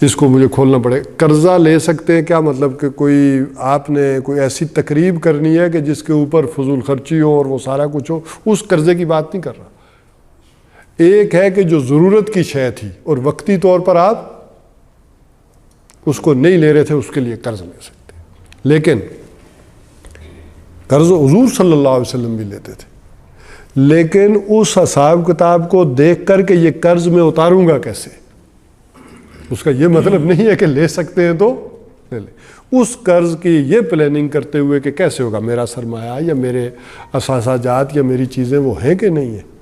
S1: اس کو مجھے کھولنا پڑے۔ قرضہ لے سکتے ہیں کیا مطلب کہ کوئی آپ نے کوئی ایسی تقریب کرنی ہے کہ جس کے اوپر فضول خرچی ہو اور وہ سارا کچھ ہو، اس قرضے کی بات نہیں کر رہا۔ ایک ہے کہ جو ضرورت کی شے تھی اور وقتی طور پر آپ اس کو نہیں لے رہے تھے، اس کے لیے قرض لے سکتے۔ لیکن قرض حضور صلی اللہ علیہ وسلم بھی لیتے تھے، لیکن اس حساب کتاب کو دیکھ کر کہ یہ قرض میں اتاروں گا کیسے، اس کا یہ مطلب نہیں ہے کہ لے سکتے ہیں تو لے لیں۔ اس قرض کی یہ پلاننگ کرتے ہوئے کہ کیسے ہوگا، میرا سرمایہ یا میرے اثاثہ جات یا میری چیزیں وہ ہیں کہ نہیں ہیں۔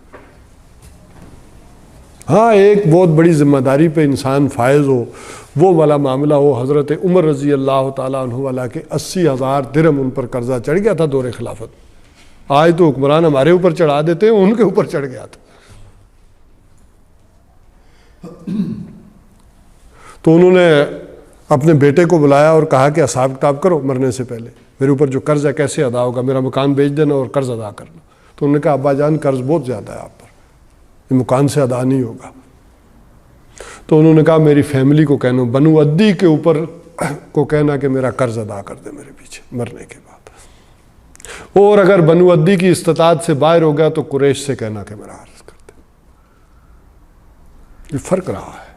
S1: ہاں، ایک بہت بڑی ذمہ داری پہ انسان فائز ہو، وہ والا معاملہ ہو۔ حضرت عمر رضی اللہ تعالیٰ عنہ والا کہ 80,000 درہم ان پر قرضہ چڑھ گیا تھا دور خلافت۔ آج تو حکمران ہمارے اوپر چڑھا دیتے ہیں، ان کے اوپر چڑھ گیا تھا۔ تو انہوں نے اپنے بیٹے کو بلایا اور کہا کہ حساب کتاب کرو مرنے سے پہلے، میرے اوپر جو قرض ہے کیسے ادا ہوگا، میرا مکان بیچ دینا اور قرض ادا کرنا۔ تو انہوں نے کہا ابا جان قرض بہت زیادہ ہے آپ پر، یہ مکان سے ادا نہیں ہوگا۔ تو انہوں نے کہا میری فیملی کو کہنا، بنو عدی کے اوپر کو کہنا کہ میرا قرض ادا کر دے میرے پیچھے مرنے کے بعد، اور اگر بنو عدی کی استطاعت سے باہر ہو گیا تو قریش سے کہنا کہ میرا عرض کر دے۔ یہ فرق رہا ہے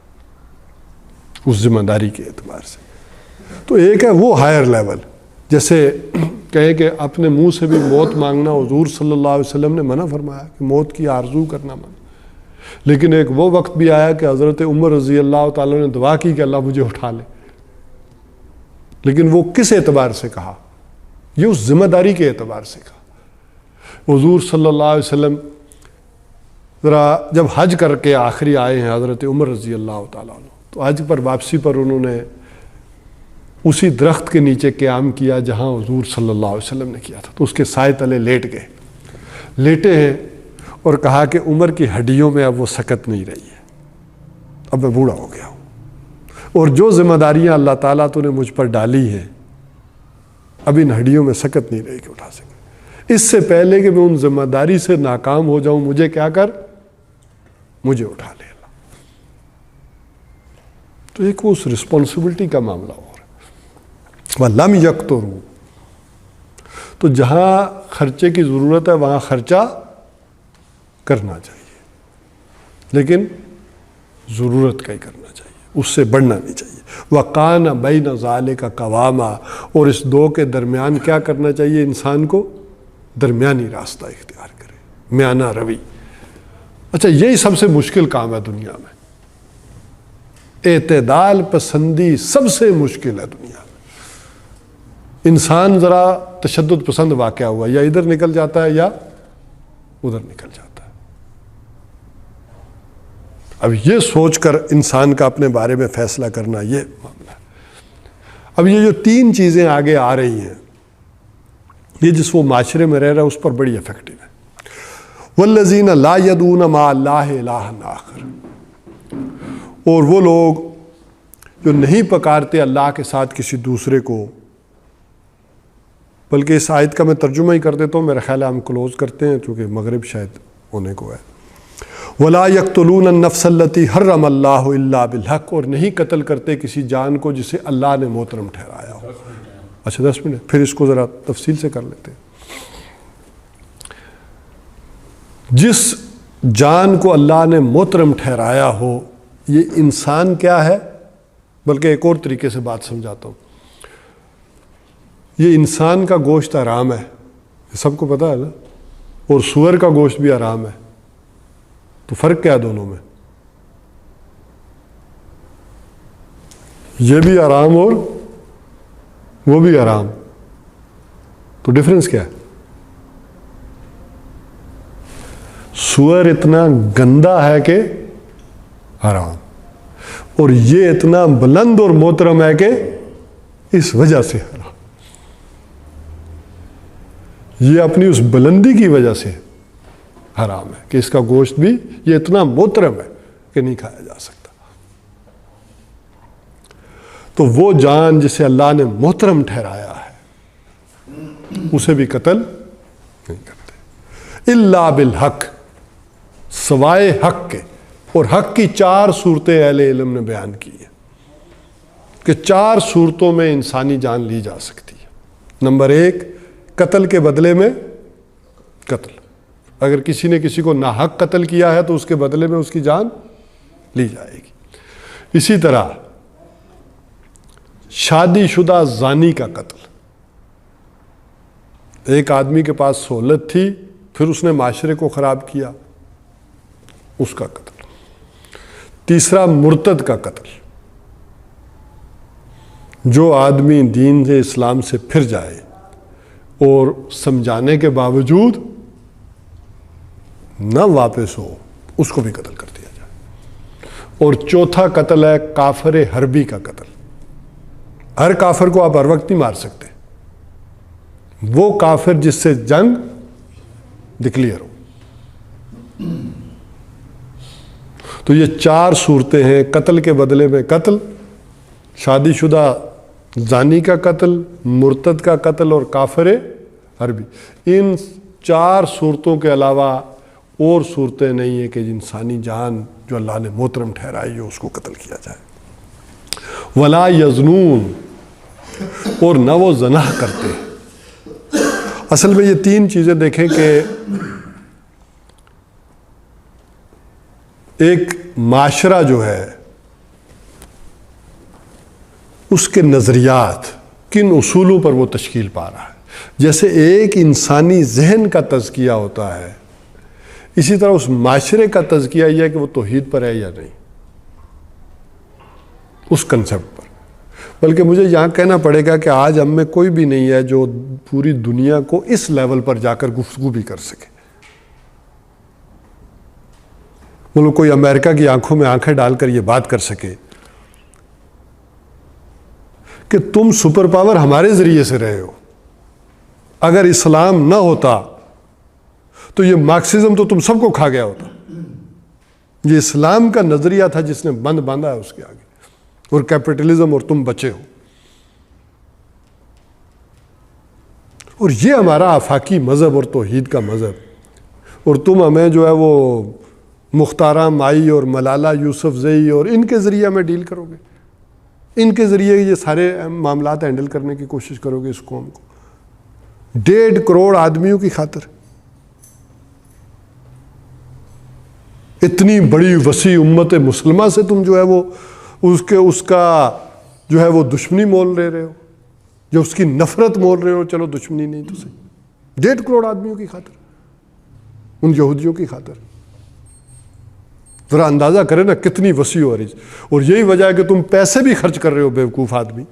S1: اس ذمہ داری کے اعتبار سے۔ تو ایک ہے وہ ہائر لیول، جیسے کہیں کہ اپنے منہ سے بھی موت مانگنا حضور صلی اللہ علیہ وسلم نے منع فرمایا کہ موت کی آرزو کرنا منع، لیکن ایک وہ وقت بھی آیا کہ حضرت عمر رضی اللہ تعالیٰ نے دعا کی کہ اللہ مجھے اٹھا لے، لیکن وہ کس اعتبار سے کہا؟ یہ اس ذمہ داری کے اعتبار سے کہا۔ حضور صلی اللہ علیہ وسلم ذرا جب حج کر کے آخری آئے ہیں حضرت عمر رضی اللہ تعالیٰ عنہ، تو حج پر واپسی پر انہوں نے اسی درخت کے نیچے قیام کیا جہاں حضور صلی اللہ علیہ وسلم نے کیا تھا، تو اس کے سائے تلے لیٹ گئے، لیٹے ہیں اور کہا کہ عمر کی ہڈیوں میں اب وہ سکت نہیں رہی ہے، اب میں بوڑھا ہو گیا ہوں، اور جو ذمہ داریاں اللہ تعالیٰ تو نے مجھ پر ڈالی ہیں اب ان ہڈیوں میں سکت نہیں رہے کہ اٹھا سکے۔ اس سے پہلے کہ میں ان ذمہ داری سے ناکام ہو جاؤں، مجھے کیا کر، مجھے اٹھا لے اللہ۔ تو ایک وہ اس رسپانسبلٹی کا معاملہ ہو رہا ہے۔ وَلَمْ يَقْتُرُوا، تو جہاں خرچے کی ضرورت ہے وہاں خرچہ کرنا چاہیے، لیکن ضرورت کا ہی کرنا چاہیے، اس سے بڑھنا نہیں چاہیے۔ وَقَانَ بَيْنَ ذَلِكَ قَوَامًا، اور اس دو کے درمیان کیا کرنا چاہیے انسان کو، درمیانی راستہ اختیار کرے، میانہ روی۔ اچھا یہی سب سے مشکل کام ہے دنیا میں، اعتدال پسندی سب سے مشکل ہے دنیا میں۔ انسان ذرا تشدد پسند واقع ہوا، یا ادھر نکل جاتا ہے یا ادھر نکل جاتا ہے۔ اب یہ سوچ کر انسان کا اپنے بارے میں فیصلہ کرنا یہ معاملہ ہے۔ اب یہ جو تین چیزیں آگے آ رہی ہیں، یہ جس وہ معاشرے میں رہ رہا ہے اس پر بڑی افیکٹو ہے۔ والذین لا یدعون مع اللہ الہا آخر، اور وہ لوگ جو نہیں پکارتے اللہ کے ساتھ کسی دوسرے کو، بلکہ اس آیت کا میں ترجمہ ہی کر دیتا ہوں، میرا خیال ہے ہم کلوز کرتے ہیں چونکہ مغرب شاید ہونے کو ہے۔ وَلَا يَقْتُلُونَ النَّفْسَ الَّتِي حَرَّمَ اللَّهُ إِلَّا بِالْحَقِّ، اور نہیں قتل کرتے کسی جان کو جسے اللہ نے محترم ٹھہرایا ہو۔ اچھا 10 منٹ، پھر اس کو ذرا تفصیل سے کر لیتے ہیں۔ جس جان کو اللہ نے محترم ٹھہرایا ہو، یہ انسان کیا ہے، بلکہ ایک اور طریقے سے بات سمجھاتا ہوں، یہ انسان کا گوشت حرام ہے، یہ سب کو پتہ ہے نا، اور سور کا گوشت بھی حرام ہے، تو فرق کیا ہے دونوں میں؟ یہ بھی حرام اور وہ بھی حرام، تو ڈفرنس کیا ہے؟ سور اتنا گندا ہے کہ حرام، اور یہ اتنا بلند اور محترم ہے کہ اس وجہ سے حرام، یہ اپنی اس بلندی کی وجہ سے حرام ہے کہ اس کا گوشت بھی یہ اتنا محترم ہے کہ نہیں کھایا جا سکتا۔ تو وہ جان جسے اللہ نے محترم ٹھہرایا ہے اسے بھی قتل نہیں کرتے، الا بالحق، سوائے حق کے۔ اور حق کی 4 صورتیں اہل علم نے بیان کی ہیں کہ 4 صورتوں میں انسانی جان لی جا سکتی ہے۔ نمبر 1، قتل کے بدلے میں قتل، اگر کسی نے کسی کو ناحق قتل کیا ہے تو اس کے بدلے میں اس کی جان لی جائے گی۔ اسی طرح شادی شدہ زانی کا قتل، ایک آدمی کے پاس سہولت تھی پھر اس نے معاشرے کو خراب کیا، اس کا قتل۔ تیسرا مرتد کا قتل، جو آدمی دین سے اسلام سے پھر جائے اور سمجھانے کے باوجود نہ واپس ہو، اس کو بھی قتل کر دیا جائے۔ اور چوتھا قتل ہے کافر حربی کا قتل۔ ہر کافر کو آپ ہر وقت نہیں مار سکتے، وہ کافر جس سے جنگ ڈکلیئر ہو۔ تو یہ 4 صورتیں ہیں: قتل کے بدلے میں قتل، شادی شدہ زانی کا قتل، مرتد کا قتل اور کافر حربی۔ ان 4 صورتوں کے علاوہ اور صورتیں نہیں ہیں کہ انسانی جان جو اللہ نے محترم ٹھہرائی ہو اس کو قتل کیا جائے۔ ولا یزنون، اور نہ وہ زنا کرتے۔ اصل میں یہ 3 چیزیں دیکھیں کہ ایک معاشرہ جو ہے اس کے نظریات کن اصولوں پر وہ تشکیل پا رہا ہے۔ جیسے ایک انسانی ذہن کا تزکیہ ہوتا ہے، اسی طرح اس معاشرے کا تزکیہ یہ ہے کہ وہ توحید پر ہے یا نہیں، اس کنسپٹ پر۔ بلکہ مجھے یہاں کہنا پڑے گا کہ آج ہم میں کوئی بھی نہیں ہے جو پوری دنیا کو اس لیول پر جا کر گفتگو بھی کر سکے۔ مطلب کوئی امریکہ کی آنکھوں میں آنکھیں ڈال کر یہ بات کر سکے کہ تم سپر پاور ہمارے ذریعے سے رہے ہو، اگر اسلام نہ ہوتا تو یہ مارکسزم تو تم سب کو کھا گیا ہوتا۔ یہ اسلام کا نظریہ تھا جس نے بند باندھا ہے اس کے آگے، اور کیپٹلزم، اور تم بچے ہو۔ اور یہ ہمارا آفاقی مذہب اور توحید کا مذہب، اور تم ہمیں جو ہے وہ مختارہ مائی اور ملالہ یوسف زئی اور ان کے ذریعے میں ڈیل کرو گے، ان کے ذریعے یہ سارے معاملات ہینڈل کرنے کی کوشش کرو گے اس قوم کو۔ 1.5 کروڑ آدمیوں کی خاطر اتنی بڑی وسیع امت مسلمہ سے تم جو ہے وہ اس کا جو ہے وہ دشمنی مول لے رہے ہو، جو اس کی نفرت مول رہے ہو۔ چلو دشمنی نہیں تو صحیح، 1.5 کروڑ آدمیوں کی خاطر، ان یہودیوں کی خاطر۔ ذرا اندازہ کریں نا کتنی وسیع ہو رہی۔ اور یہی وجہ ہے کہ تم پیسے بھی خرچ کر رہے ہو، بیوقوف آدمی،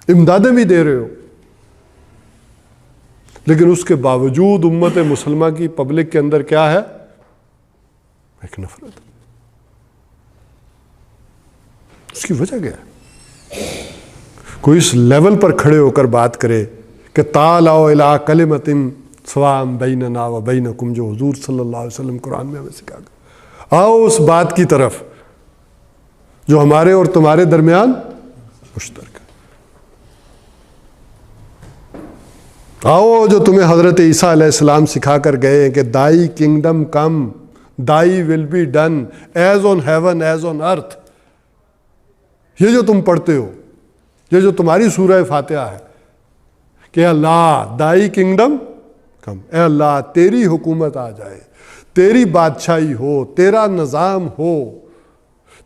S1: امدادیں بھی دے رہے ہو، لیکن اس کے باوجود امت مسلمہ کی پبلک کے اندر کیا ہے؟ ایک نفرت۔ اس کی وجہ کیا ہے؟ کوئی اس لیول پر کھڑے ہو کر بات کرے کہ تعالوا الی کلمۃ سواء بیننا و بینکم، جو حضور صلی اللہ علیہ وسلم قرآن میں ہمیں سکھا گیا، آؤ اس بات کی طرف جو ہمارے اور تمہارے درمیان مشترک ہے۔ آؤ جو تمہیں حضرت عیسیٰ علیہ السلام سکھا کر گئے کہ دائی kingdom come, thy will be done as on heaven as on earth. یہ جو تم پڑھتے ہو، یہ جو تمہاری سورہ فاتحہ ہے کہ اللہ دائی کنگڈم کم، اے اللہ تیری حکومت آ جائے، تیری بادشاہی ہو، تیرا نظام ہو،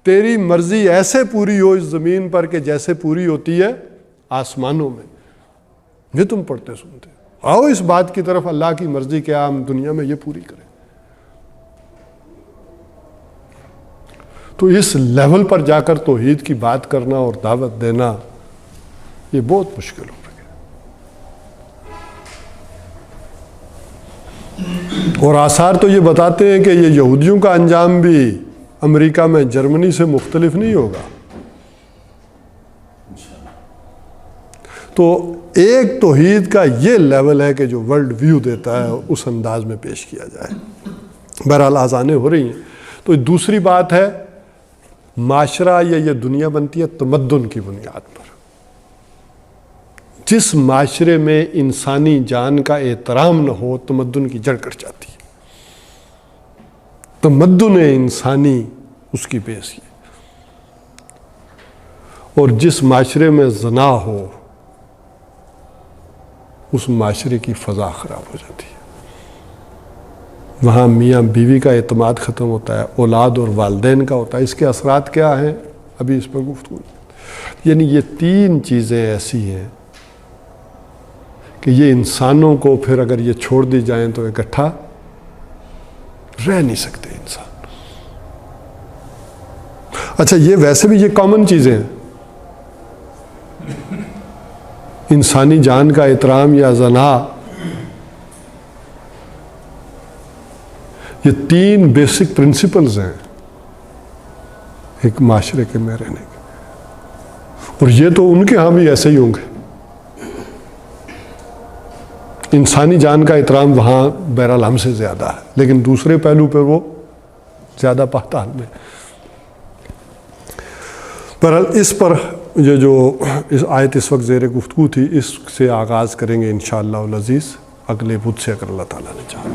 S1: تیری مرضی ایسے پوری ہو اس زمین پر کہ جیسے پوری ہوتی ہے آسمانوں میں۔ یہ تم پڑھتے سنتے ہو۔ آؤ اس بات کی طرف، اللہ کی مرضی کیا ہم دنیا میں یہ پوری کریں۔ تو اس لیول پر جا کر توحید کی بات کرنا اور دعوت دینا یہ بہت مشکل ہو رہا ہے۔ اور آثار تو یہ بتاتے ہیں کہ یہ یہودیوں کا انجام بھی امریکہ میں جرمنی سے مختلف نہیں ہوگا۔ تو ایک توحید کا یہ لیول ہے کہ جو ورلڈ ویو دیتا ہے اس انداز میں پیش کیا جائے۔ بہرحال آزانیں ہو رہی ہیں۔ تو دوسری بات ہے معاشرہ یا یہ دنیا بنتی ہے تمدن کی بنیاد پر۔ جس معاشرے میں انسانی جان کا احترام نہ ہو تمدن کی جڑ کٹ جاتی ہے۔ تمدن انسانی اس کی بیس ہے۔ اور جس معاشرے میں زنا ہو اس معاشرے کی فضا خراب ہو جاتی ہے۔ وہاں میاں بیوی کا اعتماد ختم ہوتا ہے، اولاد اور والدین کا ہوتا ہے۔ اس کے اثرات کیا ہیں ابھی اس پر گفتگو۔ یعنی یہ 3 چیزیں ایسی ہیں کہ یہ انسانوں کو پھر اگر یہ چھوڑ دی جائیں تو اکٹھا رہ نہیں سکتے انسان۔ اچھا یہ ویسے بھی یہ کامن چیزیں ہیں، انسانی جان کا احترام یا زنا، یہ 3 بیسک پرنسپلز ہیں ایک معاشرے کے میں رہنے کے، اور یہ تو ان کے ہاں بھی ایسے ہی ہوں گے۔ انسانی جان کا احترام وہاں بہرحال ہم سے زیادہ ہے، لیکن دوسرے پہلو پہ وہ زیادہ پاتال میں. بہرحال اس پر یہ جو اس آیت اس وقت زیر گفتگو تھی اس سے آغاز کریں گے انشاءاللہ العزیز اگلے بدھ سے، اگر اللہ تعالیٰ نے چاہا.